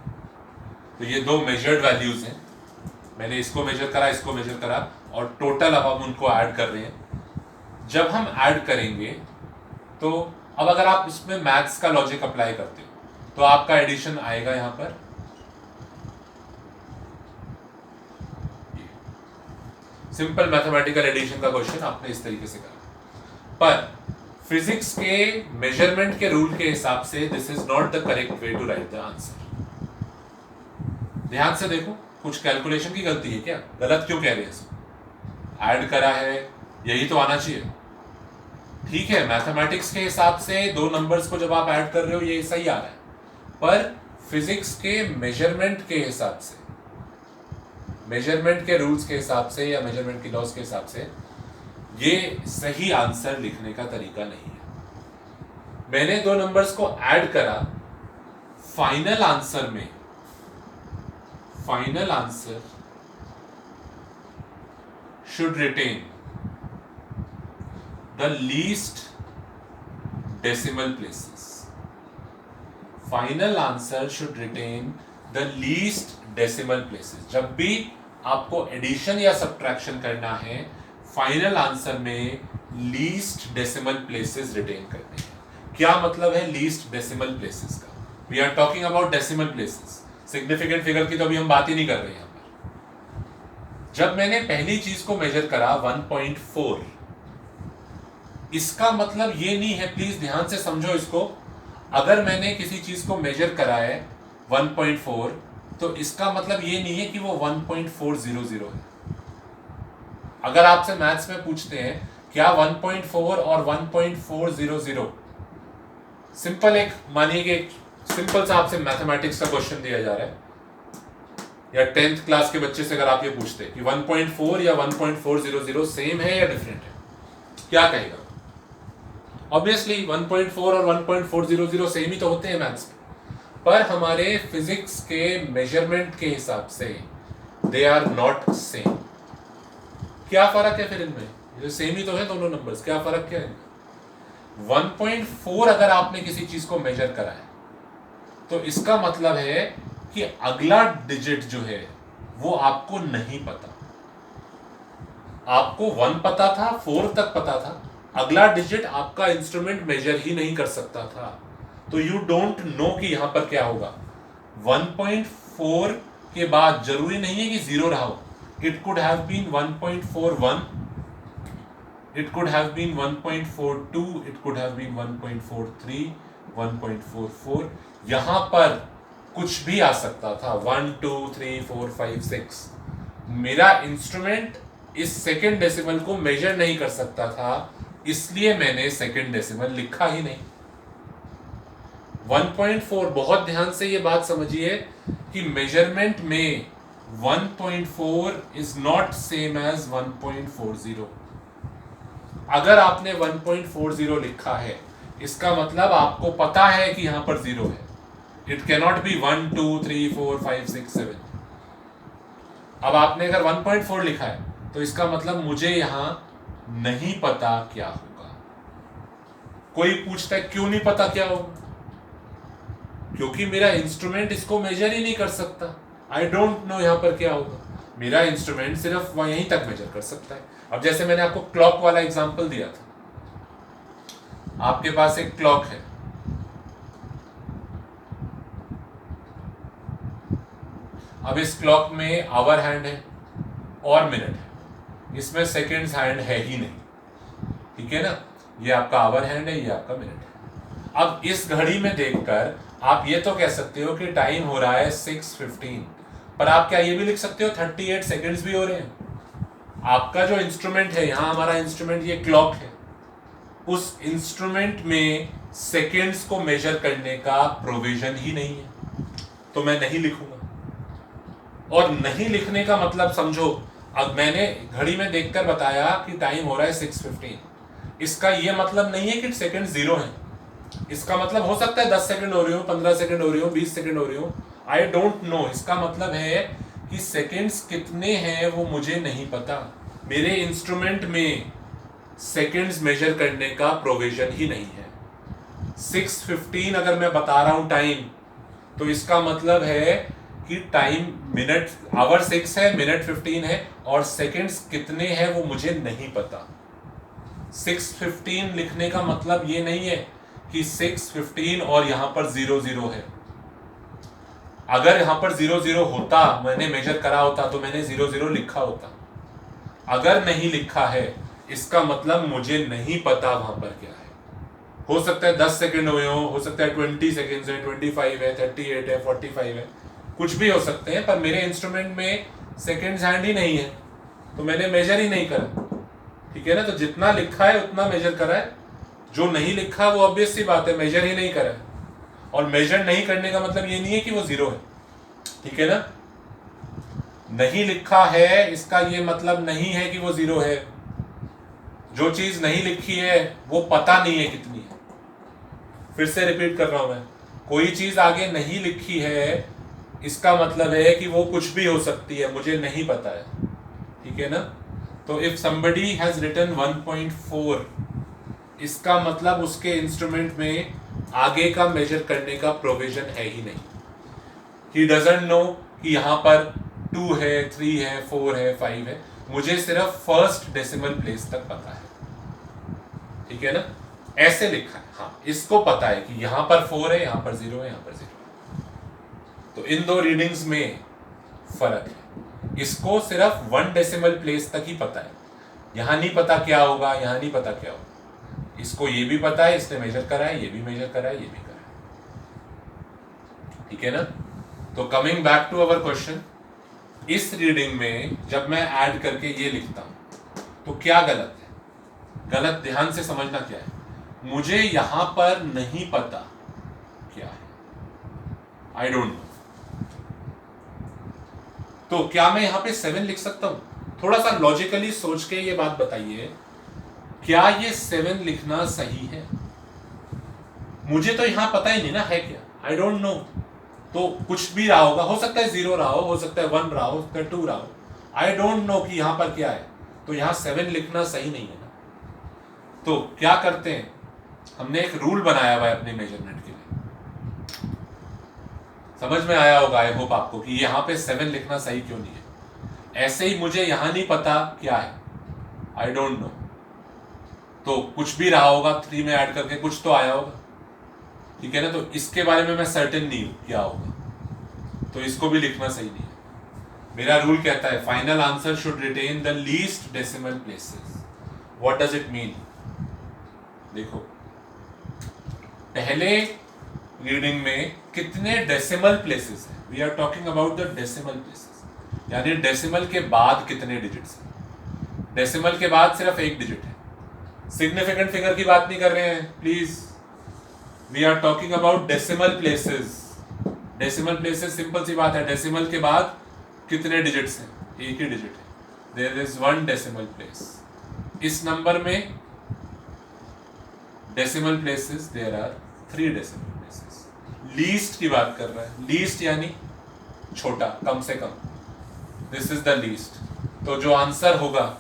तो ये 2 मेजर्ड वैल्यूज हैं, मैंने इसको मेजर करा, इसको मेजर करा और टोटल अब हम उनको ऐड कर रहे हैं। जब हम ऐड करेंगे तो अब अगर आप उसमें मैथ्स का लॉजिक अप्लाई करते हो तो आपका एडिशन आएगा यहां पर। सिंपल मैथमेटिकल एडिशन का क्वेश्चन आपने इस तरीके से करा। पर फिजिक्स के मेजरमेंट के रूल के हिसाब से this is not the correct way to write the answer. ध्यान से देखो, कुछ कैलकुलेशन की गलती है क्या? गलत क्यों कह रहे हैं? ऐड करा है, यही तो आना चाहिए। ठीक है, मैथमेटिक्स के हिसाब से 2 नंबर्स को जब आप ऐड कर रहे हो ये सही आ रहा है, पर फिजिक्स के मेजरमेंट के हिसाब से, मेजरमेंट के रूल्स के हिसाब से या मेजरमेंट की लॉस के हिसाब से ये सही आंसर लिखने का तरीका नहीं है। मैंने 2 नंबर्स को ऐड करा, फाइनल आंसर में, final answer should retain the least decimal places. Final answer should retain the least decimal places. जब भी आपको एडिशन या सब्ट्रैक्शन करना है, फाइनल आंसर में लीस्ट डेसिमल प्लेसेस रिटेन करने हैं। क्या मतलब है लीस्ट डेसिमल प्लेसेस का? We are talking about decimal places. Significant figure की तो अभी हम बात ही नहीं कर रहे हैं। जब मैंने पहली चीज को मेजर करा 1.4, इसका मतलब ये नहीं है, प्लीज ध्यान से समझो इसको। अगर मैंने किसी चीज को मेजर करा है 1.4 तो इसका मतलब ये नहीं है कि वो 1.400 है। अगर आपसे मैथ्स में पूछते हैं क्या 1.4 और 1.400, सिंपल एक मानिए कि एक सिंपल सा आपसे मैथमेटिक्स का क्वेश्चन दिया जा रहा है, या 10th क्लास के बच्चे से अगर आप ये पूछते कि 1.4 या 1.400 सेम है या डिफरेंट है, क्या कहेगा? ऑब्वियसली 1.4 और 1.400 सेम ही तो होते हैं मैथ्स में, पर हमारे फिजिक्स के मेजरमेंट के हिसाब से दे आर नॉट सेम। क्या फर्क है फिर इनमें? ये सेम ही तो है दोनों नंबर्स, क्या फर्क क्या है? 1.4 अगर आपने किसी चीज को मेजर करा है तो इसका मतलब है कि अगला डिजिट जो है वो आपको नहीं पता। आपको 1 पता था, 4 तक पता था, अगला डिजिट आपका इंस्ट्रूमेंट मेजर ही नहीं कर सकता था, तो यू डोंट नो कि यहां पर क्या होगा। 1.4 के बाद जरूरी नहीं है कि 0 रहा हो, it could have been 1.41, it could have been 1.42, it could have been 1.43, 1.44, यहां पर कुछ भी आ सकता था। 1 2 3 4 5 6 मेरा इंस्ट्रूमेंट इस सेकेंड डेसिमल को मेजर नहीं कर सकता था, इसलिए मैंने सेकेंड डेसिमल लिखा ही नहीं। 1.4, बहुत ध्यान से ये बात समझिए कि मेजरमेंट में 1.4 इज नॉट सेम एज 1.40। अगर आपने 1.40 लिखा है इसका मतलब आपको पता है कि यहां पर 0 है। It cannot be 1 2 3 4 5 6 7। अब आपने अगर 1.4 लिखा है तो इसका मतलब मुझे यहां नहीं पता क्या होगा। कोई पूछता है क्यों नहीं पता क्या होगा? क्योंकि मेरा इंस्ट्रूमेंट इसको मेजर ही नहीं कर सकता। आई डोंट नो यहां पर क्या होगा। मेरा इंस्ट्रूमेंट सिर्फ वहीं तक मेजर कर सकता है। अब जैसे मैंने आपको क्लॉक वाला एग्जांपल दिया था, आपके पास एक क्लॉक है, अब इस क्लॉक में आवर हैंड है और मिनट है, इसमें सेकेंड्स हैंड है ही नहीं, ठीक है ना? ये आपका आवर हैंड है, ये आपका मिनट है। अब इस घड़ी में देखकर आप ये तो कह सकते हो कि टाइम हो रहा है 6:15, पर आप क्या ये भी लिख सकते हो 38 सेकेंड्स भी हो रहे हैं? आपका जो इंस्ट्रूमेंट है, यहां हमारा इंस्ट्रूमेंट ये क्लॉक है, उस इंस्ट्रूमेंट में सेकेंड्स को मेजर करने का प्रोविजन ही नहीं है, तो मैं नहीं लिखूंगा। और नहीं लिखने का मतलब समझो, अब मैंने घड़ी में देखकर बताया कि टाइम हो रहा है 6:15, इसका यह मतलब नहीं है कि सेकेंड 0 है। इसका मतलब हो सकता है 10 सेकंड हो रही हो, 15 सेकंड हो रही हो, 20 सेकंड हो रही हो, आई डोंट नो। इसका मतलब है कि सेकेंड्स कितने हैं वो मुझे नहीं पता। मेरे इंस्ट्रूमेंट में सेकेंड्स मेजर करने का प्रोविजन ही नहीं है। 6:15 अगर मैं बता रहा हूं टाइम, तो इसका मतलब है कि टाइम मिनट, आवर 6 है, मिनट 15 है, और सेकेंड्स कितने हैं वो मुझे नहीं पता। 6:15 लिखने का मतलब ये नहीं है कि 6:15 और यहां पर 0 है। अगर यहां पर 0 होता, मैंने मेजर करा होता, तो मैंने 0 लिखा होता। अगर नहीं लिखा है इसका मतलब मुझे नहीं पता वहां पर क्या है। हो सकता है 10 सेकंड हुए हो सकता है 20 सेकंड्स है, 25 है, 38 है, 45 है, कुछ भी हो सकते हैं, पर मेरे इंस्ट्रूमेंट में सेकंड्स हैंड ही नहीं है, तो मैंने मेजर ही नहीं करा, ठीक है ना? तो जितना लिखा है उतना मेजर करा है, जो नहीं लिखा वो ऑब्वियस सी बात है, मेजर ही नहीं करा है। और मेजर नहीं करने का मतलब ये नहीं है कि वो 0 है, ठीक है ना? नहीं लिखा है इसका ये मतलब नहीं है कि वो 0 है। जो चीज नहीं लिखी है वो पता नहीं है कितनी है। फिर से रिपीट कर रहा हूं मैं, कोई चीज आगे नहीं लिखी है इसका मतलब है कि वो कुछ भी हो सकती है, मुझे नहीं पता है, ठीक है ना? तो इफ somebody has written 1.4, इसका मतलब उसके इंस्ट्रूमेंट में आगे का मेजर करने का प्रोविजन है ही नहीं। He doesn't know कि यहां पर 2 है, 3 है, 4 है, 5 है, मुझे सिर्फ फर्स्ट डेसिमल प्लेस तक पता है, ठीक है ना? ऐसे लिखा है, हाँ, इसको पता है कि यहां पर 4 है, यहां पर 0 है, यहां पर 0 है। तो इन दो रीडिंग्स में फर्क है। इसको सिर्फ 1 डेसिमल प्लेस तक ही पता है, यहां नहीं पता क्या होगा, यहां नहीं पता क्या होगा। इसको ये भी पता है, इसने मेजर करा है, ये भी मेजर करा है, ये भी करा है, ठीक है ना? तो coming back to our question, इस रीडिंग में जब मैं ऐड करके ये लिखता हूं तो क्या गलत है? गलत ध्यान से समझना क्या है, मुझे यहां पर नहीं पता क्या है, आई डोंट नो। तो क्या मैं यहां पे 7 लिख सकता हूं? थोड़ा सा लॉजिकली सोच के ये बात बताइए क्या ये 7 लिखना सही है? मुझे तो यहां पता ही नहीं ना है क्या, आई डोंट नो। तो कुछ भी रहा होगा, हो सकता है 0 रहा हो सकता है 1 रहा हो सकता है 2 रहा हो, आई डोंट नो कि यहां पर क्या है। तो यहां 7 लिखना सही नहीं है ना। तो क्या करते हैं, हमने एक रूल बनाया हुआ है अपने मेजरमेंट के लिए। समझ में आया होगा आई होप आपको कि यहां पे 7 लिखना सही क्यों नहीं है। ऐसे ही मुझे यहां नहीं पता क्या है, आई डोंट नो। तो कुछ भी रहा होगा 3 में ऐड करके कुछ तो आया होगा, ठीक है ना। तो इसके बारे में मैं सर्टेन नहीं हूं क्या होगा, तो इसको भी लिखना सही नहीं है। मेरा रूल कहता है final answer should retain the least decimal places. What does it mean? देखो, पहले रीडिंग में कितने डेसिमल प्लेसेस हैं, we are talking about the decimal places, यानी डेसिमल के बाद कितने डिजिट्स हैं। डेसिमल के बाद सिर्फ एक डिजिट है, सिग्निफिकेंट फिगर की बात नहीं कर रहे हैं please, we are talking about decimal places. Decimal places simple सी बात है, डेसिमल के बाद कितने डिजिट्स हैं, एक ही डिजिट है, देयर इज 1 डेसिमल प्लेस। इस नंबर में decimal places there are 3 decimal places. Least की बात कर रहा है, लीस्ट यानी छोटा, कम से कम, दिस इज द लीस्ट। तो जो आंसर होगा,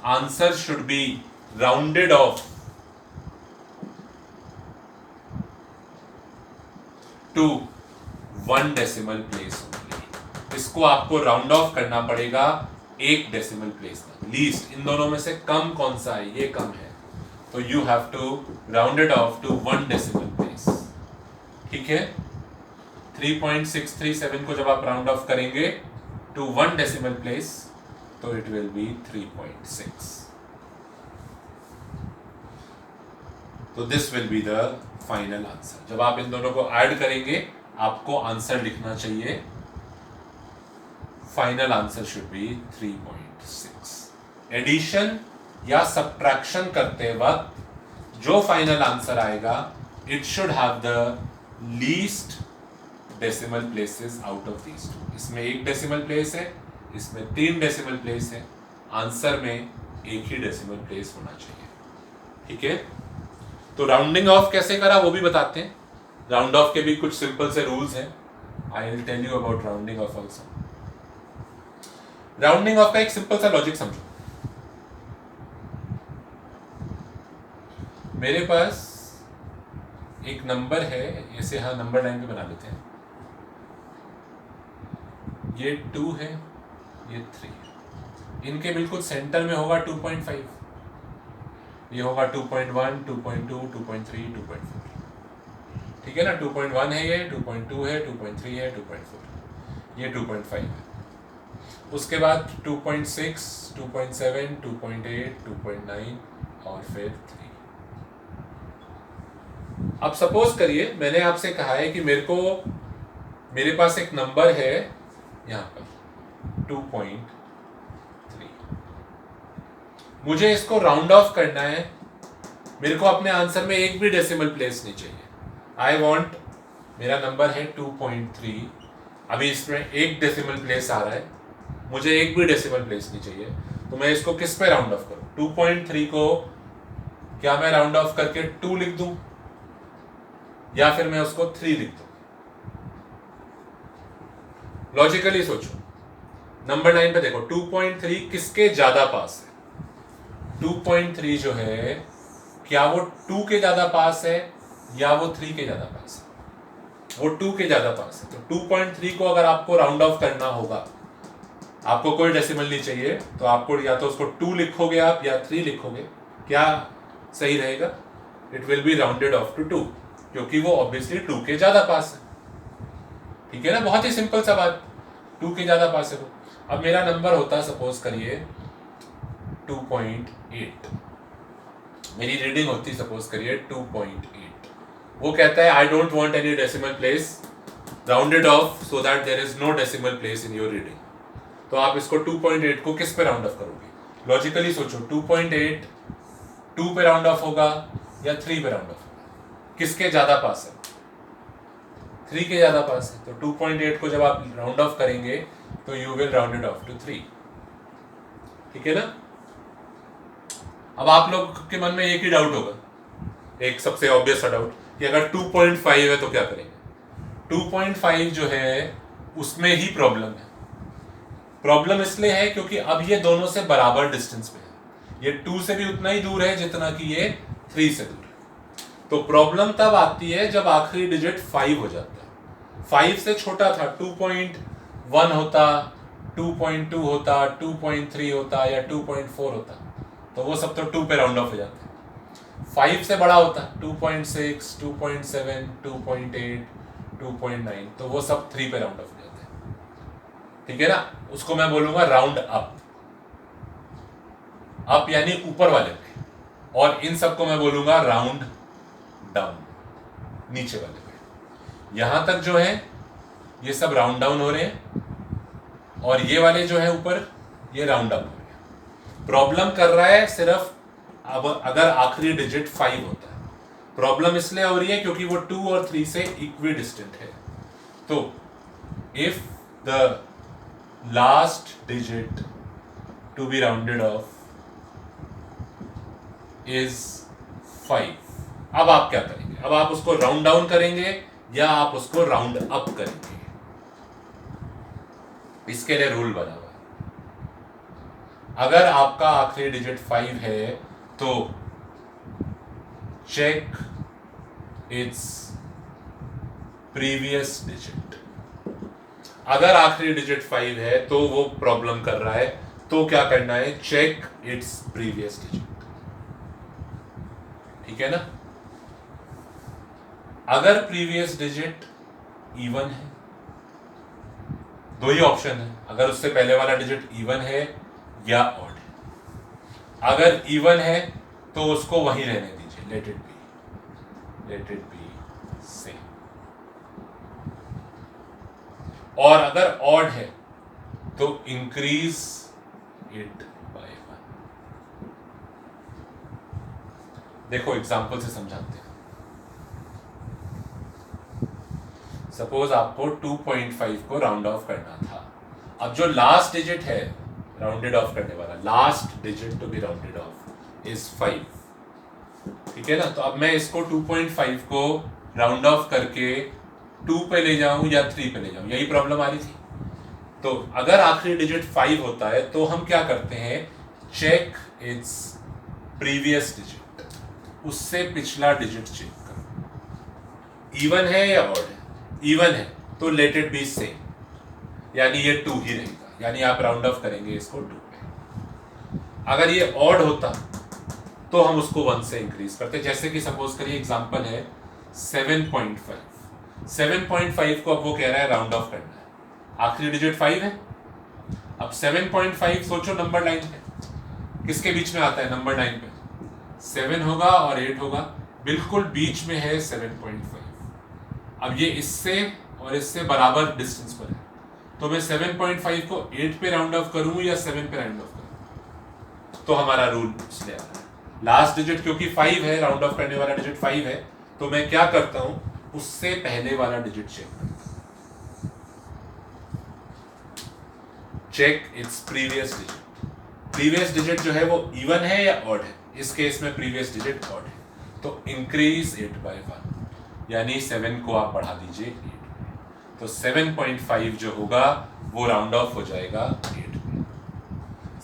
answer should be rounded off to 1 decimal place only. इसको आपको राउंड ऑफ करना पड़ेगा 1 डेसिमल प्लेस तक। लीस्ट, इन दोनों में से कम कौन सा है, ये कम है, तो you have to round it off to 1 decimal place, ठीक है। 3.637 को जब आप राउंड ऑफ करेंगे टू 1 डेसिमल प्लेस तो इट विल बी 3.6। तो this will be the final answer. जब आप इन दोनों को ऐड करेंगे आपको आंसर लिखना चाहिए, final answer should be 3.6। Addition या सब्ट्रैक्शन करते वक्त जो फाइनल आंसर आएगा, it should have the least decimal places out of these two. इसमें 1 डेसिमल प्लेस है, इसमें 3 डेसिमल प्लेस है, आंसर में एक ही डेसिमल प्लेस होना चाहिए, ठीक है। तो राउंडिंग ऑफ कैसे करा वो भी बताते हैं। राउंड ऑफ के भी कुछ सिंपल से रूल्स हैं, I will tell you about rounding off also. Rounding off का एक सिंपल सा लॉजिक समझो। मेरे पास एक नंबर है, ऐसे हाँ नंबर लाइन पे बना लेते हैं, ये 2 है, ये 3 है, इनके बिल्कुल सेंटर में होगा 2.5, ये होगा 2.1, 2.2, 2.3, 2.4, ठीक है ना। 2.1 है, ये 2.2 है, 2.3 है, 2.4, ये 2.5 है। उसके बाद 2.6, 2.7, 2.8, 2.9 और फिर 3। अब सपोज करिए मैंने आपसे कहा है कि मेरे पास एक नंबर है यहां पर 2.3, मुझे इसको राउंड ऑफ करना है, मेरे को अपने आंसर में एक भी डेसिमल प्लेस नहीं चाहिए। आई वांट, मेरा नंबर है 2.3, अभी इसमें एक डेसिमल प्लेस आ रहा है, मुझे एक भी डेसिमल प्लेस नहीं चाहिए, तो मैं इसको किस पे राउंड ऑफ करूं? 2.3 को क्या मैं राउंड ऑफ करके 2 लिख दूं या फिर मैं उसको 3 लिख दूं? लॉजिकली सोचो। नंबर 9 पे देखो, 2.3 किसके ज्यादा पास है? 2.3 जो है क्या वो 2 के ज्यादा पास है या वो 3 के ज्यादा पास है? वो 2 के ज्यादा पास है। तो 2.3 को अगर आपको राउंड ऑफ करना होगा, आपको कोई डेसिमल नहीं चाहिए, तो आपको या तो उसको 2 लिखोगे आप या 3 लिखोगे, क्या सही रहेगा? It will be rounded off to 2, क्योंकि वो ऑब्वियसली 2 के ज्यादा पास है, ठीक है ना। बहुत ही सिंपल सा बात, 2 के ज्यादा पास है वो। अब मेरा नंबर होता, सपोज करिए 2.8, मेरी रीडिंग होती सपोज करिए 2.8। वो कहता है I don't want any decimal place, rounded off so that there is no decimal place in your reading. तो आप इसको 2.8 को किस पे राउंड ऑफ करोगे? लॉजिकली सोचो, 2.8 2 पे राउंड ऑफ होगा या 3 पे राउंड ऑफ होगा? किसके ज्यादा पास है? 3 के ज्यादा पास है। तो 2.8 को जब आप राउंड ऑफ करेंगे तो you will round it off to 3, ठीक है ना। अब आप लोग के मन में एक ही डाउट होगा, एक सबसे ऑब्वियस सा डाउट कि अगर 2.5 है तो क्या करेंगे। 2.5 जो है उसमें ही प्रॉब्लम है। प्रॉब्लम इसलिए है क्योंकि अब ये दोनों से बराबर डिस्टेंस पे है, ये 2 से भी उतना ही दूर है जितना कि ये 3 से दूर है। तो प्रॉब्लम तब आती है जब आखिरी डिजिट 5 हो जाता है। 5 से छोटा था, 2.1 होता, 2.2 होता, 2.3 होता या 2.4 होता, तो वो सब तो 2 पे राउंड ऑफ हो जाते हैं। 5 से बड़ा होता, 2.6, 2.7, 2.8, 2.9, तो वो सब 3 पे राउंड ऑफ हो जाते हैं। ठीक है ना, उसको मैं बोलूंगा राउंड अप। अप यानी ऊपर वाले पे, और इन सबको मैं बोलूंगा राउंड डाउन, नीचे वाले पे। यहां तक जो है ये सब राउंड डाउन हो रहे हैं, और ये वाले जो है ऊपर ये राउंड अप हो रहे हैं। प्रॉब्लम कर रहा है सिर्फ अब अगर आखिरी डिजिट 5 होता है। प्रॉब्लम इसलिए हो रही है क्योंकि वो 2 और 3 से इक्वी डिस्टेंट है। तो if the last digit to be rounded off is 5, अब आप क्या करेंगे? अब आप उसको राउंड डाउन करेंगे या आप उसको राउंड अप करेंगे? इसके लिए रूल बना हुआ है। अगर आपका आखिरी डिजिट 5 है तो चेक इट्स प्रीवियस डिजिट। अगर आखिरी डिजिट 5 है तो वो प्रॉब्लम कर रहा है, तो क्या करना है? Check its previous digit. ठीक है ना? अगर प्रीवियस डिजिट इवन है, दो ही ऑप्शन है, अगर उससे पहले वाला डिजिट इवन है या ऑड है। अगर इवन है तो उसको वहीं रहने दीजिए, लेट इट बी सेम। और अगर ऑड है तो इंक्रीज इट बाय 1। देखो एग्जांपल से समझाते हैं। सपोज आपको 2.5 को राउंड ऑफ करना था। अब जो लास्ट डिजिट है राउंडेड ऑफ करने वाला, last digit to be rounded off is 5। ठीक है ना? तो अब मैं इसको 2.5 को राउंड ऑफ करके 2 पे ले जाऊं या 3 पे ले जाऊं, यही प्रॉब्लम आ रही थी। तो अगर आखिरी डिजिट 5 होता है तो हम क्या करते हैं? चेक इट्स प्रीवियस डिजिट, उससे पिछला डिजिट चेक करो। इवन है या ऑड है? इवन है तो लेट इट बी सेम, यानी ये 2 ही रहेगा, यानी आप राउंड ऑफ करेंगे इसको 2 पे। अगर ये ऑड होता तो हम उसको 1 से इंक्रीज करते। जैसे कि सपोज करिए एग्जांपल है 7.5। 7.5 को अब वो कह रहा है राउंड ऑफ करना है, आखिरी डिजिट 5 है। अब 7.5 सोचो नंबर लाइन पे किसके बीच में आता है? नंबर लाइन पे 7 होगा और 8 होगा, बिल्कुल बीच में है 7.5। अब ये इससे और इससे बराबर डिस्टेंस पर है, तो मैं 7.5 को 8 पे राउंड ऑफ करूं या 7 पे राउंड ऑफ करूं? तो हमारा रूल इसलिए आ रहा है, लास्ट डिजिट क्योंकि 5 है, राउंड ऑफ करने वाला डिजिट 5 है, तो मैं क्या करता हूं? उससे पहले वाला डिजिट चेक करता हूं। Check its previous digit. Previous digit जो है वो इवन है या ऑड है? इस केस में प्रीवियस डिजिट ऑड है, तो इंक्रीज इट बाय 1, यानी 7 को आप बढ़ा दीजिए 8 पे। तो 7.5 जो होगा वो राउंड ऑफ हो जाएगा 8 पे।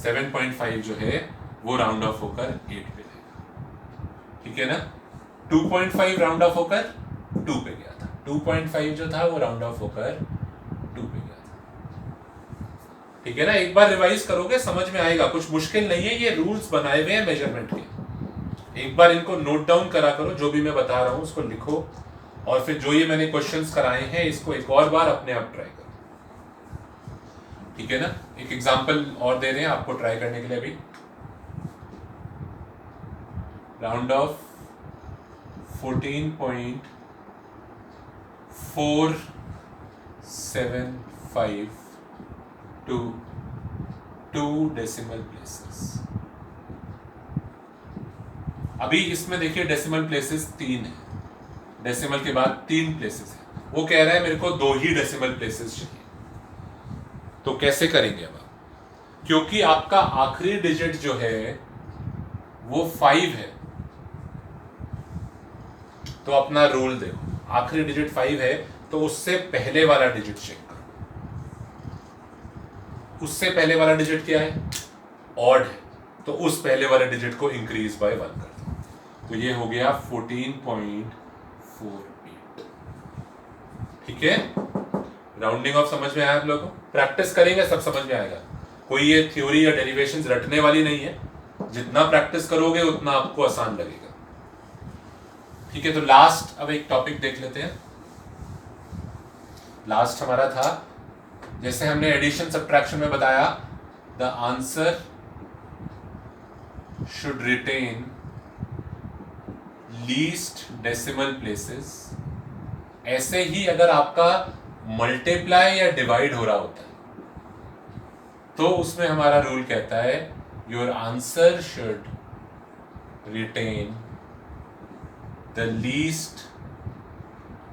7.5 जो है वो राउंड ऑफ होकर 8 पे जाएगा। ठीक है ना? 2.5 राउंड ऑफ होकर 2 पे गया था, 2.5 जो था वो राउंड ऑफ होकर 2 पे गया था। ठीक है ना? एक बार रिवाइज करोगे समझ में आएगा, कुछ मुश्किल नहीं है, ये रूल्स बनाए हुए हैं मेजरमेंट के। एक बार इनको नोट डाउन करा करो, जो भी मैं बता रहा हूं उसको लिखो, और फिर जो ये मैंने क्वेश्चंस कराए हैं इसको एक और बार अपने आप ट्राई करो। ठीक है ना? एक एग्जांपल और दे रहे हैं आपको ट्राई करने के लिए। अभी round off 14.475 to 2 decimal places. अभी इसमें देखिए डेसिमल प्लेसेस 3 है, डेसिमल के बाद 3 प्लेसेस है। वो कह रहा है मेरे को 2 ही डेसिमल प्लेसेस चाहिए, तो कैसे करेंगे अब आप? क्योंकि आपका आखिरी डिजिट जो है वो 5 है, तो अपना रूल देखो, आखिरी डिजिट 5 है तो उससे पहले वाला डिजिट चेक करो। उससे पहले वाला डिजिट क्या है? ऑड है, तो उस पहले वाले डिजिट को इंक्रीज बाय 1 कर दो। तो ये हो गया 14.48। ठीक है, राउंडिंग ऑफ समझ में आया आप लोगों को? प्रैक्टिस करेंगे सब समझ में आएगा। कोई ये थ्योरी या डेरिवेशंस रटने वाली नहीं है, जितना प्रैक्टिस करोगे उतना आपको आसान लगेगा। ठीक है, तो लास्ट अब एक टॉपिक देख लेते हैं। लास्ट हमारा था, जैसे हमने एडिशन सब्ट्रैक्शन में बताया, the answer should retain least decimal places. ऐसे ही अगर आपका मल्टीप्लाई या डिवाइड हो रहा होता है तो उसमें हमारा रूल कहता है your answer should retain the least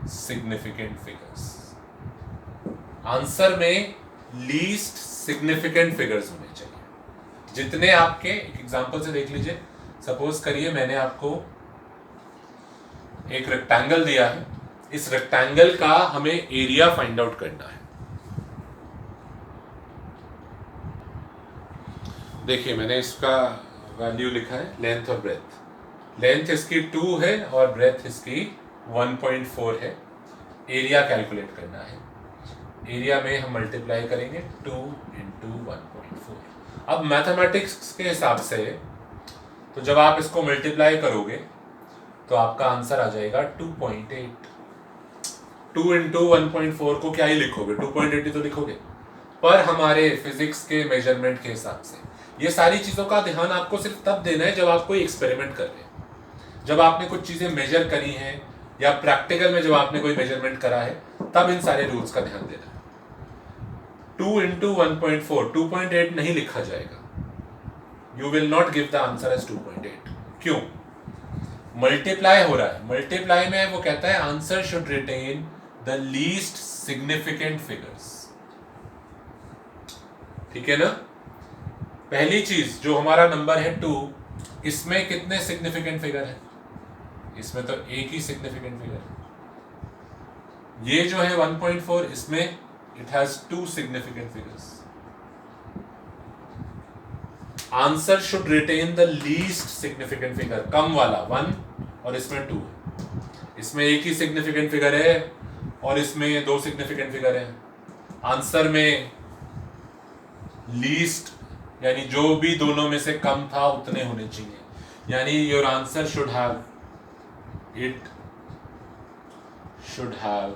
significant figures. Answer में लीस्ट सिग्निफिकेंट फिगर्स होने चाहिए। जितने आपके, एक एग्जांपल से देख लीजिए, सपोज करिए मैंने आपको एक रेक्टेंगल दिया है, इस रेक्टेंगल का हमें एरिया फाइंड आउट करना है। देखिए मैंने इसका वैल्यू लिखा है लेंथ और ब्रेथ। लेंथ इसकी 2 है और ब्रेथ इसकी 1.4 है। एरिया कैलकुलेट करना है। एरिया में हम मल्टीप्लाई करेंगे 2 इंटू 1.4। अब मैथमेटिक्स के हिसाब से तो जब आप इसको मल्टीप्लाई करोगे तो आपका आंसर आ जाएगा 2.8। 2 इंटू 1.4 को क्या ही लिखोगे, 2.8 तो लिखोगे, पर हमारे फिजिक्स के मेजरमेंट के हिसाब से ये सारी चीज़ों का ध्यान आपको सिर्फ तब देना है जब आप कोई एक्सपेरिमेंट कर रहे हैं, जब आपने कुछ चीज़ें मेजर करी हैं या प्रैक्टिकल में जब आपने कोई मेजरमेंट करा है, तब इन सारे रूल्स का ध्यान देना है। 2 इंटू 1.4, 2.8 नहीं लिखा जाएगा। You will not give the answer as 2.8। क्यों? मल्टीप्लाई हो रहा है। मल्टीप्लाई में वो कहता है answer should retain the least significant figures. ठीक है ना? पहली चीज जो हमारा नंबर है 2, इसमें कितने सिग्निफिकेंट फिगर है? इसमें तो एक ही सिग्निफिकेंट फिगर है। ये जो है 1.4, इसमें it has 2 significant figures. Answer should retain the least significant figure, कम वाला 1 और इसमें 2 है। इसमें एक ही सिग्निफिकेंट फिगर है और इसमें 2 सिग्निफिकेंट फिगर है। आंसर में लीस्ट यानी जो भी दोनों में से कम था उतने होने चाहिए, यानी your answer should have, it should have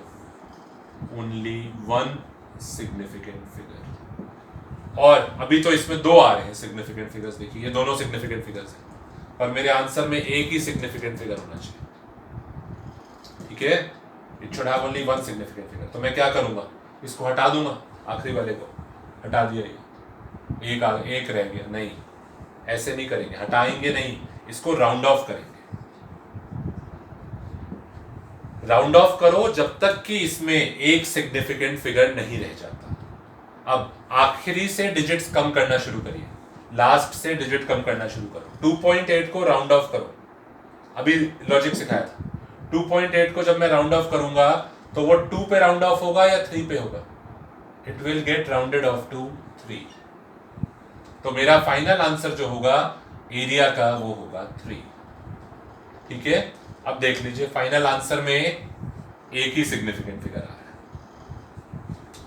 only 1 significant figure. और अभी तो इसमें 2 आ रहे हैं सिग्निफिकेंट फिगर्स, देखिए ये दोनों सिग्निफिकेंट फिगर्स हैं, पर मेरे आंसर में एक ही सिग्निफिकेंट फिगर होना चाहिए। ठीक है, it should have only 1 significant figure. तो मैं क्या करूंगा, इसको हटा दूंगा, आखिरी वाले को हटा दिया, एक रह गया। नहीं, ऐसे नहीं करेंगे, हटाएंगे नहीं, इसको राउंड ऑफ करेंगे। राउंड ऑफ करो जब तक कि इसमें एक सिग्निफिकेंट फिगर नहीं रह जाता। अब आखिरी से डिजिट्स कम करना शुरू करिए, लास्ट से डिजिट कम करना शुरू करो। 2.8 को राउंड ऑफ करो, अभी लॉजिक सिखाया था। 2.8 को जब मैं राउंड ऑफ करूंगा तो वो 2 पे राउंड ऑफ होगा या 3 पे होगा? It will get rounded off to 3। तो मेरा फाइनल आंसर जो होगा एरिया का वो होगा 3। ठीक है, अब देख लीजिए फाइनल आंसर में एक ही सिग्निफिकेंट फिगर आ रहा है।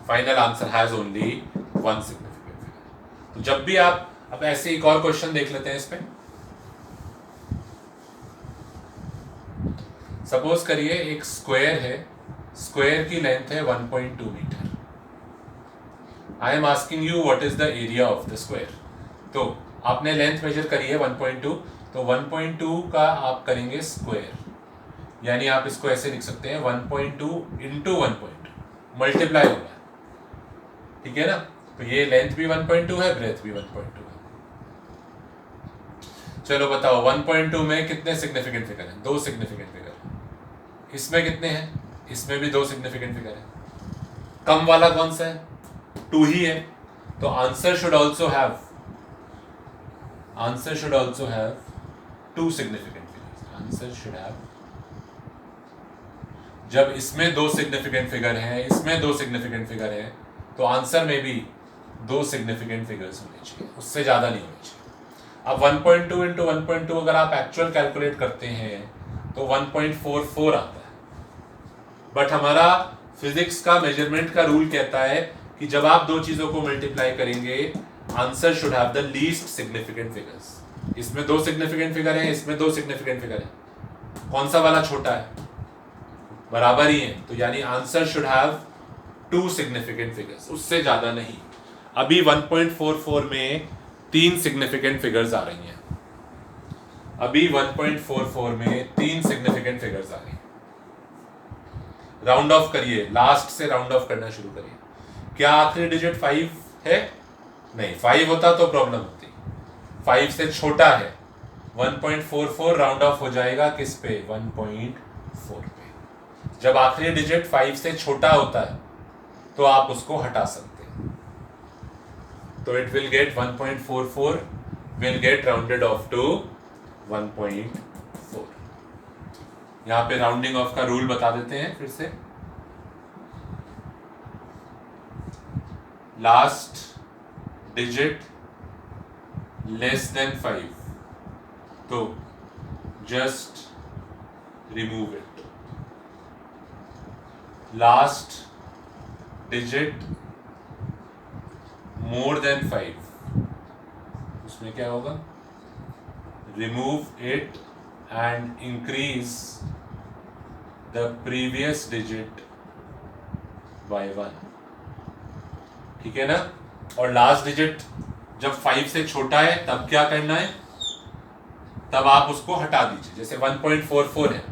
Final answer has only 1 significant figure. तो जब भी आप, अब ऐसे एक और क्वेश्चन देख लेते हैं इस पे। सपोज करिए एक स्क्वायर है, स्क्वायर की लेंथ है 1.2 metre. I am asking you what is the area of the square. तो आपने लेंथ मेजर करी है 1.2, तो 1.2 का आप करेंगे स्क्वायर, यानी आप इसको ऐसे लिख सकते हैं 1.2 इंटू 1.2 मल्टीप्लाई होगा। ठीक है ना? तो ये लेंथ भी 1.2 है, ब्रेथ भी 1.2 है। चलो बताओ 1.2 में कितने सिग्निफिकेंट फिगर हैं? 2 सिग्निफिकेंट फिगर। इसमें कितने हैं? इसमें भी 2 सिग्निफिकेंट फिगर है। कम वाला कौन सा है? 2 ही है। तो answer should also have 2 significant figures. Answer should have, जब इसमें 2 सिग्निफिकेंट फिगर हैं, इसमें 2 सिग्निफिकेंट फिगर हैं, तो आंसर में भी 2 सिग्निफिकेंट फिगर्स होने चाहिए, उससे ज़्यादा नहीं होने चाहिए। अब 1.2 इंटू 1.2 अगर आप एक्चुअल कैलकुलेट करते हैं तो 1.44 आता है, बट हमारा फिजिक्स का मेजरमेंट का रूल कहता है कि जब आप दो चीज़ों को मल्टीप्लाई करेंगे answer should have the least significant figures. इसमें 2 सिग्निफिकेंट फिगर हैं, इसमें 2 सिग्निफिकेंट फिगर हैं, कौन सा वाला छोटा है? बराबर ही है, तो यानी answer should have 2 significant figures, उससे ज्यादा नहीं। अभी 1.44 में 3 सिग्निफिकेंट फिगर्स आ रही हैं, अभी 1.44 में 3 सिग्निफिकेंट फिगर्स आ रही हैं। राउंड ऑफ करिए, लास्ट से राउंड ऑफ करना शुरू करिए। क्या आखिरी डिजिट 5 है? नहीं, 5 होता तो प्रॉब्लम होती। 5 से छोटा है, 1.44 राउंड ऑफ हो जाएगा किस पे? 1.4 पे। जब आखिरी डिजिट 5 से छोटा होता है तो आप उसको हटा सकते हैं, तो it will get 1.44 will get rounded off to 1.4। यहां पे राउंडिंग ऑफ का रूल बता देते हैं फिर से। लास्ट डिजिट लेस देन 5 तो just remove it. Last digit more than 5 उसमें क्या होगा? Remove it and increase the previous digit bye 1। ठीक है ना? और लास्ट डिजिट जब 5 से छोटा है तब क्या करना है? तब आप उसको हटा दीजिए। जैसे 1.44 है,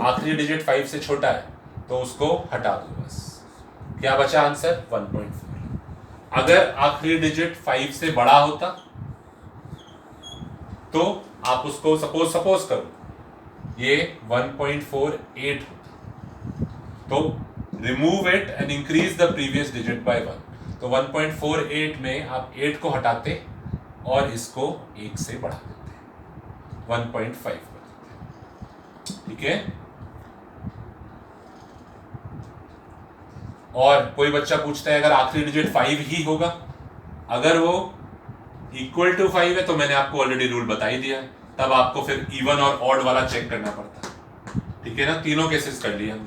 आखिरी डिजिट 5 से छोटा है तो उसको हटा दो बस। क्या बचा आंसर? 1.4। अगर आखिरी डिजिट 5 से बड़ा होता तो आप उसको सपोज करो ये 1.48 होता, तो remove it and increase the previous digit bye 1। तो 1.48 में आप 8 को हटाते और इसको 1 से बढ़ा देते, 1.5 कर देते। ठीक है? और कोई बच्चा पूछता है अगर आखिरी डिजिट 5 ही होगा, अगर वो इक्वल टू 5 है तो मैंने आपको ऑलरेडी रूल बता ही दिया है, तब आपको फिर इवन और ऑड वाला चेक करना पड़ता है। ठीक है ना? तीनों केसेस कर लिए हमने।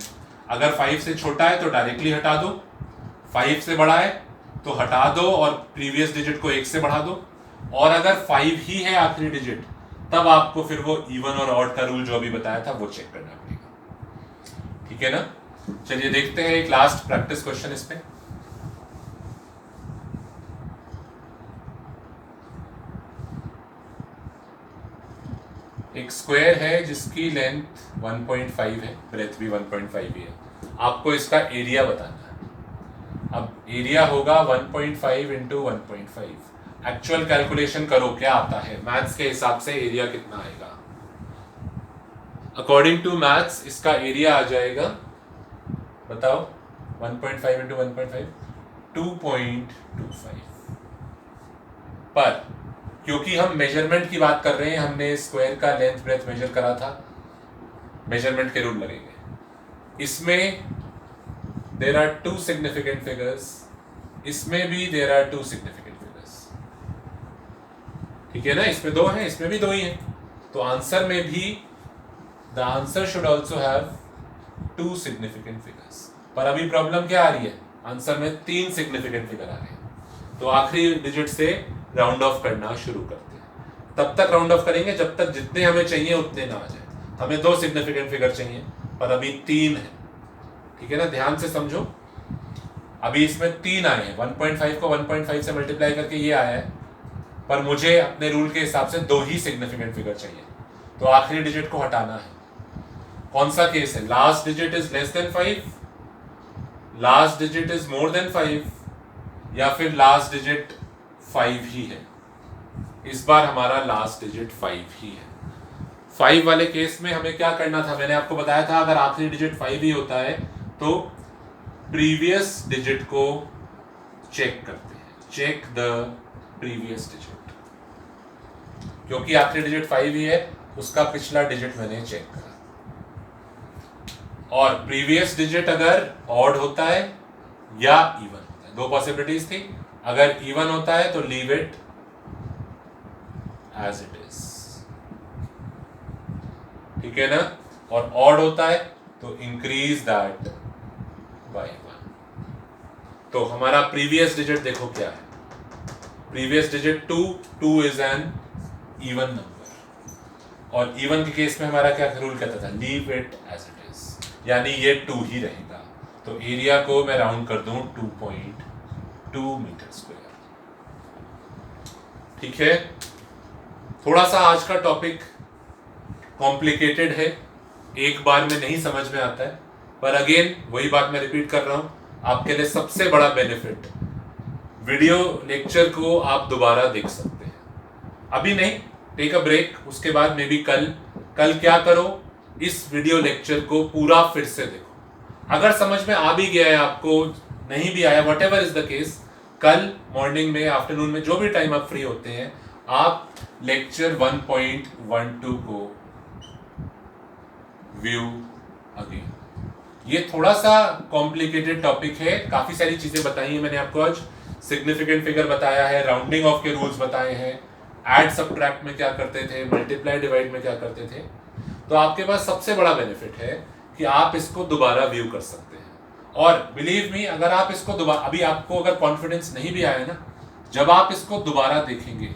अगर 5 से छोटा है तो डायरेक्टली हटा दो, 5 से बड़ा है तो हटा दो और प्रीवियस डिजिट को 1 से बढ़ा दो, और अगर 5 ही है आखिरी डिजिट तब आपको फिर वो इवन और ऑड का रूल जो अभी बताया था वो चेक करना पड़ेगा। ठीक है ना? चलिए देखते हैं एक लास्ट प्रैक्टिस क्वेश्चन इस पे। एक स्क्वायर है जिसकी लेंथ 1.5 है, ब्रेथ भी 1.5 ही है। आपको इसका एरिया बताना है। अब एरिया होगा 1.5 इंटू 1.5। एक्चुअल कैलकुलेशन करो क्या आता है, मैथ्स के हिसाब से एरिया कितना आएगा। अकॉर्डिंग टू मैथ्स इसका एरिया आ जाएगा, बताओ, 1.5 इंटू 1.5 2.25। पर क्योंकि हम मेजरमेंट की बात कर रहे हैं, हमने स्क्वायर का लेंथ ब्रेथ मेजर करा था, मेजरमेंट के रूल लगेंगे। इसमें देयर आर 2 सिग्निफिकेंट फिगर्स, इसमें भी देयर आर 2 सिग्निफिकेंट फिगर्स। ठीक है ना? इसमें 2 हैं, इसमें भी 2 ही हैं, तो आंसर में भी the answer should also have 2 significant figures. पर अभी प्रॉब्लम क्या आ रही है? आंसर में 3 सिग्निफिकेंट फिगर आ रहे हैं, तो आखिरी डिजिट से राउंड ऑफ करना शुरू करते हैं। तब तक राउंड ऑफ करेंगे जब तक जितने हमें चाहिए उतने ना आ जाए। हमें 2 सिग्निफिकेंट फिगर चाहिए पर अभी 3 है। ठीक है ना? ध्यान से समझो, अभी इसमें 3 आए हैं, 1.5 को 1.5 से मल्टीप्लाई करके ये आया है, पर मुझे अपने रूल के हिसाब से 2 ही सिग्निफिकेंट फिगर चाहिए, तो आखिरी डिजिट को हटाना है। कौन सा केस है? Last digit is less than 5, last digit is more than 5, या फिर लास्ट डिजिट 5 ही है। इस बार हमारा लास्ट डिजिट 5 ही है। 5 वाले केस में हमें क्या करना था? मैंने आपको बताया था अगर आखिरी डिजिट 5 ही होता है तो प्रीवियस डिजिट को चेक करते हैं, चेक द प्रीवियस डिजिट। क्योंकि आखिरी डिजिट 5 ही है उसका पिछला डिजिट मैंने चेक करा, और प्रीवियस डिजिट अगर ऑड होता है या इवन होता है, दो पॉसिबिलिटीज थी। अगर इवन होता है तो leave it as it is, ठीक है ना, और ऑड होता है तो इंक्रीज दैट बाय 1। तो हमारा प्रीवियस डिजिट देखो क्या है, previous digit 2 is an even number, और इवन के केस में हमारा क्या रूल कहता था, leave it as it is, यानी ये 2 ही रहेगा। तो एरिया को मैं राउंड कर दूं 2.2 मीटर स्क्वायर, ठीक है। थोड़ा सा आज का टॉपिक कॉम्प्लिकेटेड है, एक बार में नहीं समझ में आता है, पर अगेन वही बात मैं रिपीट कर रहा हूं, आपके लिए सबसे बड़ा बेनिफिट, वीडियो लेक्चर को आप दोबारा देख सकते हैं, अभी नहीं, टेक अ ब्रेक, उसके बाद मे बी कल क्या करो, इस वीडियो लेक्चर को पूरा फिर से देखो। अगर समझ में आ भी गया है आपको, नहीं भी आया, what ever is the case, कल मॉर्निंग में, आफ्टरनून में, जो भी टाइम आप फ्री होते हैं, आप लेक्चर 1.12 को व्यू अगेन। ये थोड़ा सा कॉम्प्लिकेटेड टॉपिक है, काफी सारी चीजें बताई हैं मैंने आपको आज, सिग्निफिकेंट फिगर बताया है, राउंडिंग ऑफ के रूल्स बताए हैं, ऐड सब्ट्रैक्ट में क्या करते थे, मल्टीप्लाई डिवाइड में क्या करते थे। तो आपके पास सबसे बड़ा बेनिफिट है कि आप इसको दोबारा व्यू कर सकते हैं, और बिलीव मी, अगर आप इसको दोबारा, अभी आपको अगर कॉन्फिडेंस नहीं भी आया ना, जब आप इसको दोबारा देखेंगे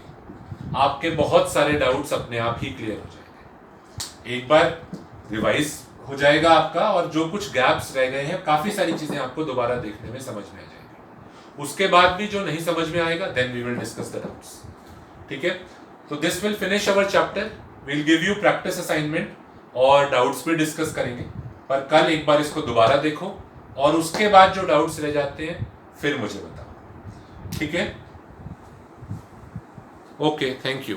आपके बहुत सारे डाउट्स अपने आप ही क्लियर हो जाएंगे, एक बार रिवाइज हो जाएगा आपका, और जो कुछ गैप्स रह गए हैं, काफी सारी चीजें आपको दोबारा देखने में समझ में आ जाएंगी। उसके बाद भी जो नहीं समझ में आएगा, then we will discuss the doubts, ठीक है। तो this will finish our chapter, will give you practice assignment, और डाउट्स भी डिस्कस करेंगे, पर कल एक बार इसको दोबारा देखो, और उसके बाद जो डाउट्स रह जाते हैं फिर मुझे बताओ, ठीक है। Okay, thank you.